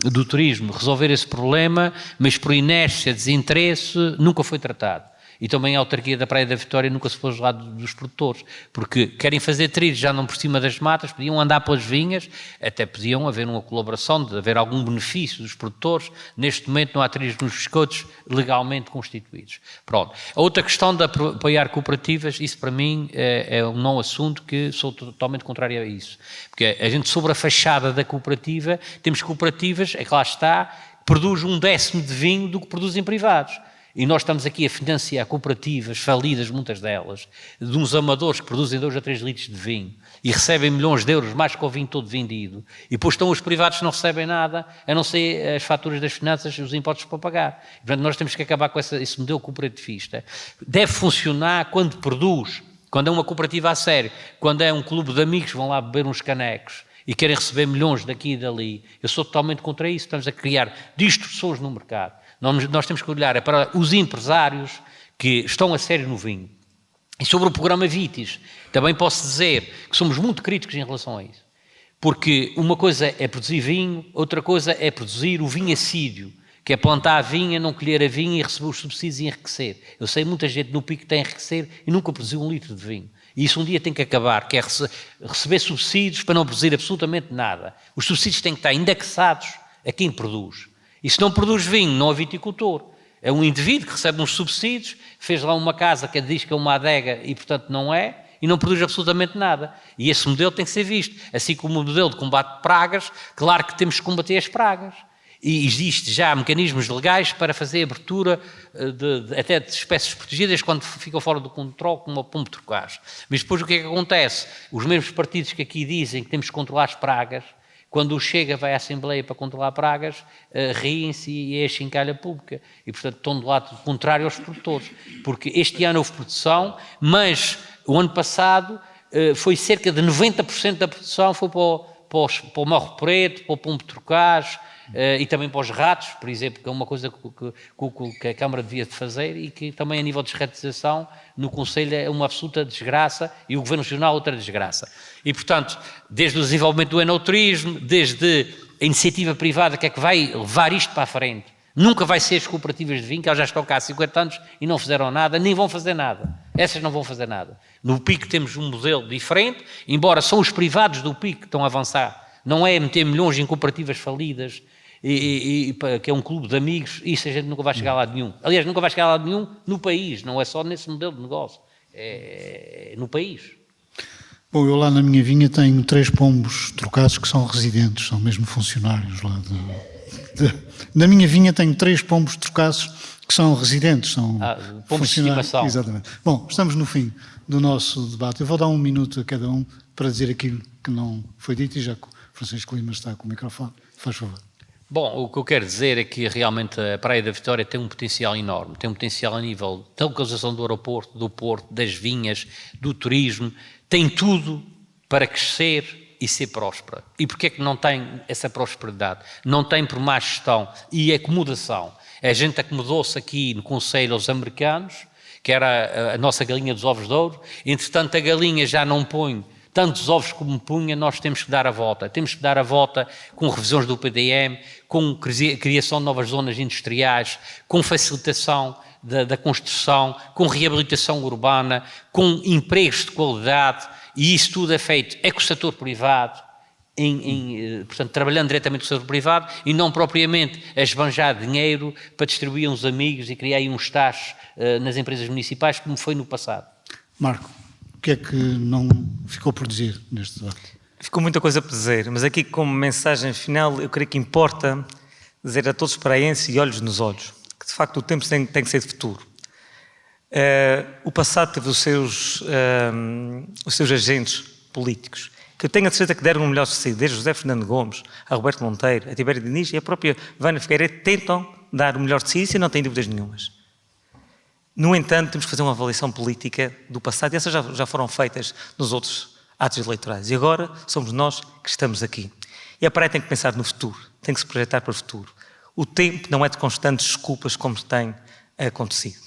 do Turismo, resolver esse problema, mas por inércia, desinteresse, nunca foi tratado. E também a autarquia da Praia da Vitória nunca se pôs do lado dos produtores, porque querem fazer trilhos, já não por cima das matas, podiam andar pelas vinhas, até podiam haver uma colaboração, de haver algum benefício dos produtores. Neste momento não há trilhos nos Biscoitos legalmente constituídos. Pronto. A outra questão de apoiar cooperativas, isso para mim é um não assunto, que sou totalmente contrário a isso. Porque a gente, sobre a fachada da cooperativa, temos cooperativas, é que lá está, que produzem 1/10 de vinho do que produzem privados. E nós estamos aqui a financiar cooperativas falidas, muitas delas, de uns amadores que produzem 2 a 3 litros de vinho e recebem milhões de euros, mais que o vinho todo vendido. E depois estão os privados que não recebem nada, a não ser as faturas das finanças e os impostos para pagar. E, portanto, nós temos que acabar com esse modelo cooperativista. Deve funcionar quando produz, quando é uma cooperativa a sério, quando é um clube de amigos que vão lá beber uns canecos e querem receber milhões daqui e dali. Eu sou totalmente contra isso. Estamos a criar distorções no mercado. Nós temos que olhar para os empresários que estão a sério no vinho. E sobre o programa Vitis, também posso dizer que somos muito críticos em relação a isso. Porque uma coisa é produzir vinho, outra coisa é produzir o vinho assíduo, que é plantar a vinha, não colher a vinha e receber os subsídios e enriquecer. Eu sei muita gente no pico que tem a enriquecer e nunca produziu 1 litro de vinho. E isso um dia tem que acabar, que é receber subsídios para não produzir absolutamente nada. Os subsídios têm que estar indexados a quem produz. E se não produz vinho, não é viticultor. É um indivíduo que recebe uns subsídios, fez lá uma casa que diz que é uma adega e, portanto, não é, e não produz absolutamente nada. E esse modelo tem que ser visto. Assim como o modelo de combate de pragas, claro que temos que combater as pragas. E existe já mecanismos legais para fazer abertura até de espécies protegidas quando ficam fora do controle, como a pombo-trocaz. Mas depois o que é que acontece? Os mesmos partidos que aqui dizem que temos que controlar as pragas, quando o Chega vai à Assembleia para controlar pragas, riem-se e é a chincalha pública. E, portanto, estão do lado contrário aos produtores. Porque este ano houve produção, mas o ano passado foi cerca de 90% da produção foi para o marro preto, para o pombo-trocaz, e também para os ratos, por exemplo, que é uma coisa que a Câmara devia fazer e que também a nível de desratização no Conselho é uma absoluta desgraça e o Governo Regional outra desgraça. E, portanto, desde o desenvolvimento do enoturismo, desde a iniciativa privada que é que vai levar isto para a frente, nunca vai ser as cooperativas de vinho, que elas já estão cá há 50 anos e não fizeram nada, nem vão fazer nada. Essas não vão fazer nada. No PIC temos um modelo diferente, embora são os privados do PIC que estão a avançar. Não é meter milhões em cooperativas falidas, que é um clube de amigos, isso a gente nunca vai chegar a lado nenhum. Aliás, nunca vai chegar a lado nenhum no país, não é só nesse modelo de negócio, é no país. Bom, eu lá na minha vinha tenho 3 pombos trocados que são residentes, são mesmo funcionários lá. Na minha vinha tenho 3 pombos trocados que são residentes, são pombos de estimação. Exatamente. Bom, estamos no fim do nosso debate. Eu vou dar 1 minuto a cada um para dizer aquilo que não foi dito e já que o Francisco Lima está com o microfone, faz favor. Bom, o que eu quero dizer é que realmente a Praia da Vitória tem um potencial enorme, tem um potencial a nível da localização do aeroporto, do porto, das vinhas, do turismo, tem tudo para crescer e ser próspera. E porquê é que não tem essa prosperidade? Não tem por má gestão e acomodação. A gente acomodou-se aqui no Conselho aos americanos, que era a nossa galinha dos ovos de ouro, entretanto a galinha já não põe tantos ovos como punha, nós temos que dar a volta. Temos que dar a volta com revisões do PDM, com criação de novas zonas industriais, com facilitação da construção, com reabilitação urbana, com empregos de qualidade, e isso tudo é feito com o setor privado, portanto, trabalhando diretamente com o setor privado e não propriamente a esbanjar dinheiro para distribuir uns amigos e criar aí uns taxos nas empresas municipais, como foi no passado. Marco, o que é que não ficou por dizer neste debate? Ficou muita coisa por dizer, mas aqui como mensagem final eu creio que importa dizer a todos os paraenses e olhos nos olhos, que de facto o tempo tem que ser de futuro. O passado teve os seus agentes políticos, que eu tenho a certeza que deram o melhor de si, desde José Fernando Gomes, a Roberto Monteiro, a Tibério Diniz e a própria Vânia Figueiredo tentam dar o melhor de si, isso eu não tenho dúvidas nenhumas. No entanto, temos que fazer uma avaliação política do passado e essas já foram feitas nos outros atos eleitorais. E agora somos nós que estamos aqui. E a Praia tem que pensar no futuro, tem que se projetar para o futuro. O tempo não é de constantes desculpas como tem acontecido.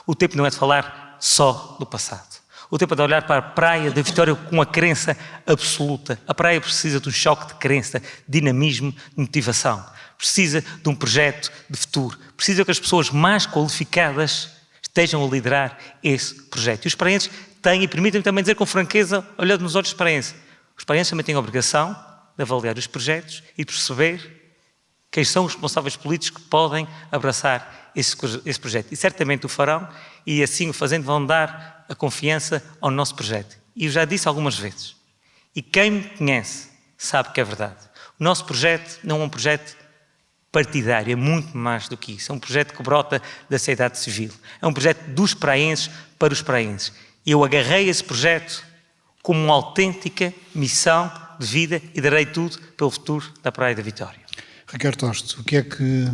O tempo não é de falar só do passado. O tempo é de olhar para a Praia da Vitória com uma crença absoluta. A Praia precisa de um choque de crença, de dinamismo, de motivação. Precisa de um projeto de futuro. Precisa que as pessoas mais qualificadas estejam a liderar esse projeto. E os praenses têm, e permitem-me também dizer com franqueza, olhando nos olhos dos praenses, os praenses também têm a obrigação de avaliar os projetos e de perceber quem são os responsáveis políticos que podem abraçar esse projeto. E certamente o farão, e assim o fazendo vão dar a confiança ao nosso projeto. E eu já disse algumas vezes, e quem me conhece sabe que é verdade. O nosso projeto não é um projeto partidário, é muito mais do que isso. É um projeto que brota da sociedade civil. É um projeto dos praenses para os praenses. E eu agarrei esse projeto como uma autêntica missão de vida e darei tudo pelo futuro da Praia da Vitória. Ricardo Toste, o que é que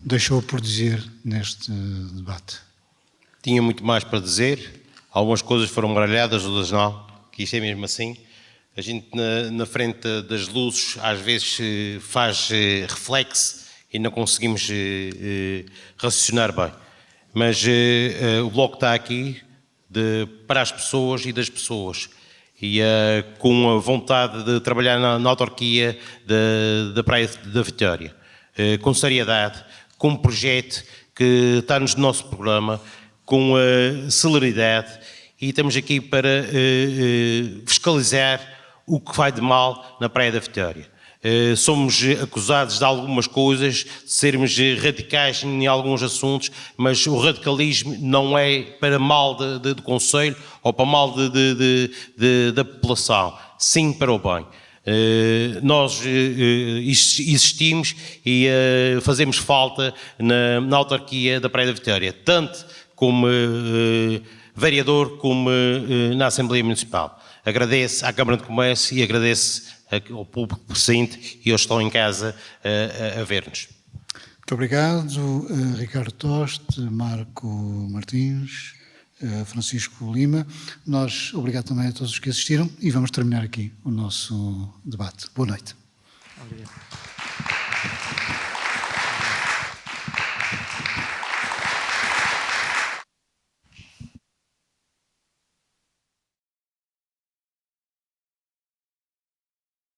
deixou por dizer neste debate? Tinha muito mais para dizer. Algumas coisas foram baralhadas, outras não, que isto é mesmo assim. A gente na frente das luzes às vezes faz reflexo e não conseguimos raciocinar bem. Mas o Bloco está aqui para as pessoas e das pessoas. E com a vontade de trabalhar na autarquia da Praia da Vitória. Com seriedade, com um projeto que está no nosso programa, com celeridade. E estamos aqui para fiscalizar o que vai de mal na Praia da Vitória. Somos acusados de algumas coisas, de sermos radicais em alguns assuntos, mas o radicalismo não é para mal do Conselho ou para mal da população, sim para o bem. Nós existimos e fazemos falta na autarquia da Praia da Vitória, tanto como vereador como na Assembleia Municipal. Agradeço à Câmara de Comércio e agradeço ao público presente e aos que estão em casa a ver-nos. Muito obrigado, Ricardo Toste, Marco Martins, Francisco Lima. Obrigado também a todos os que assistiram e vamos terminar aqui o nosso debate. Boa noite. Obrigado.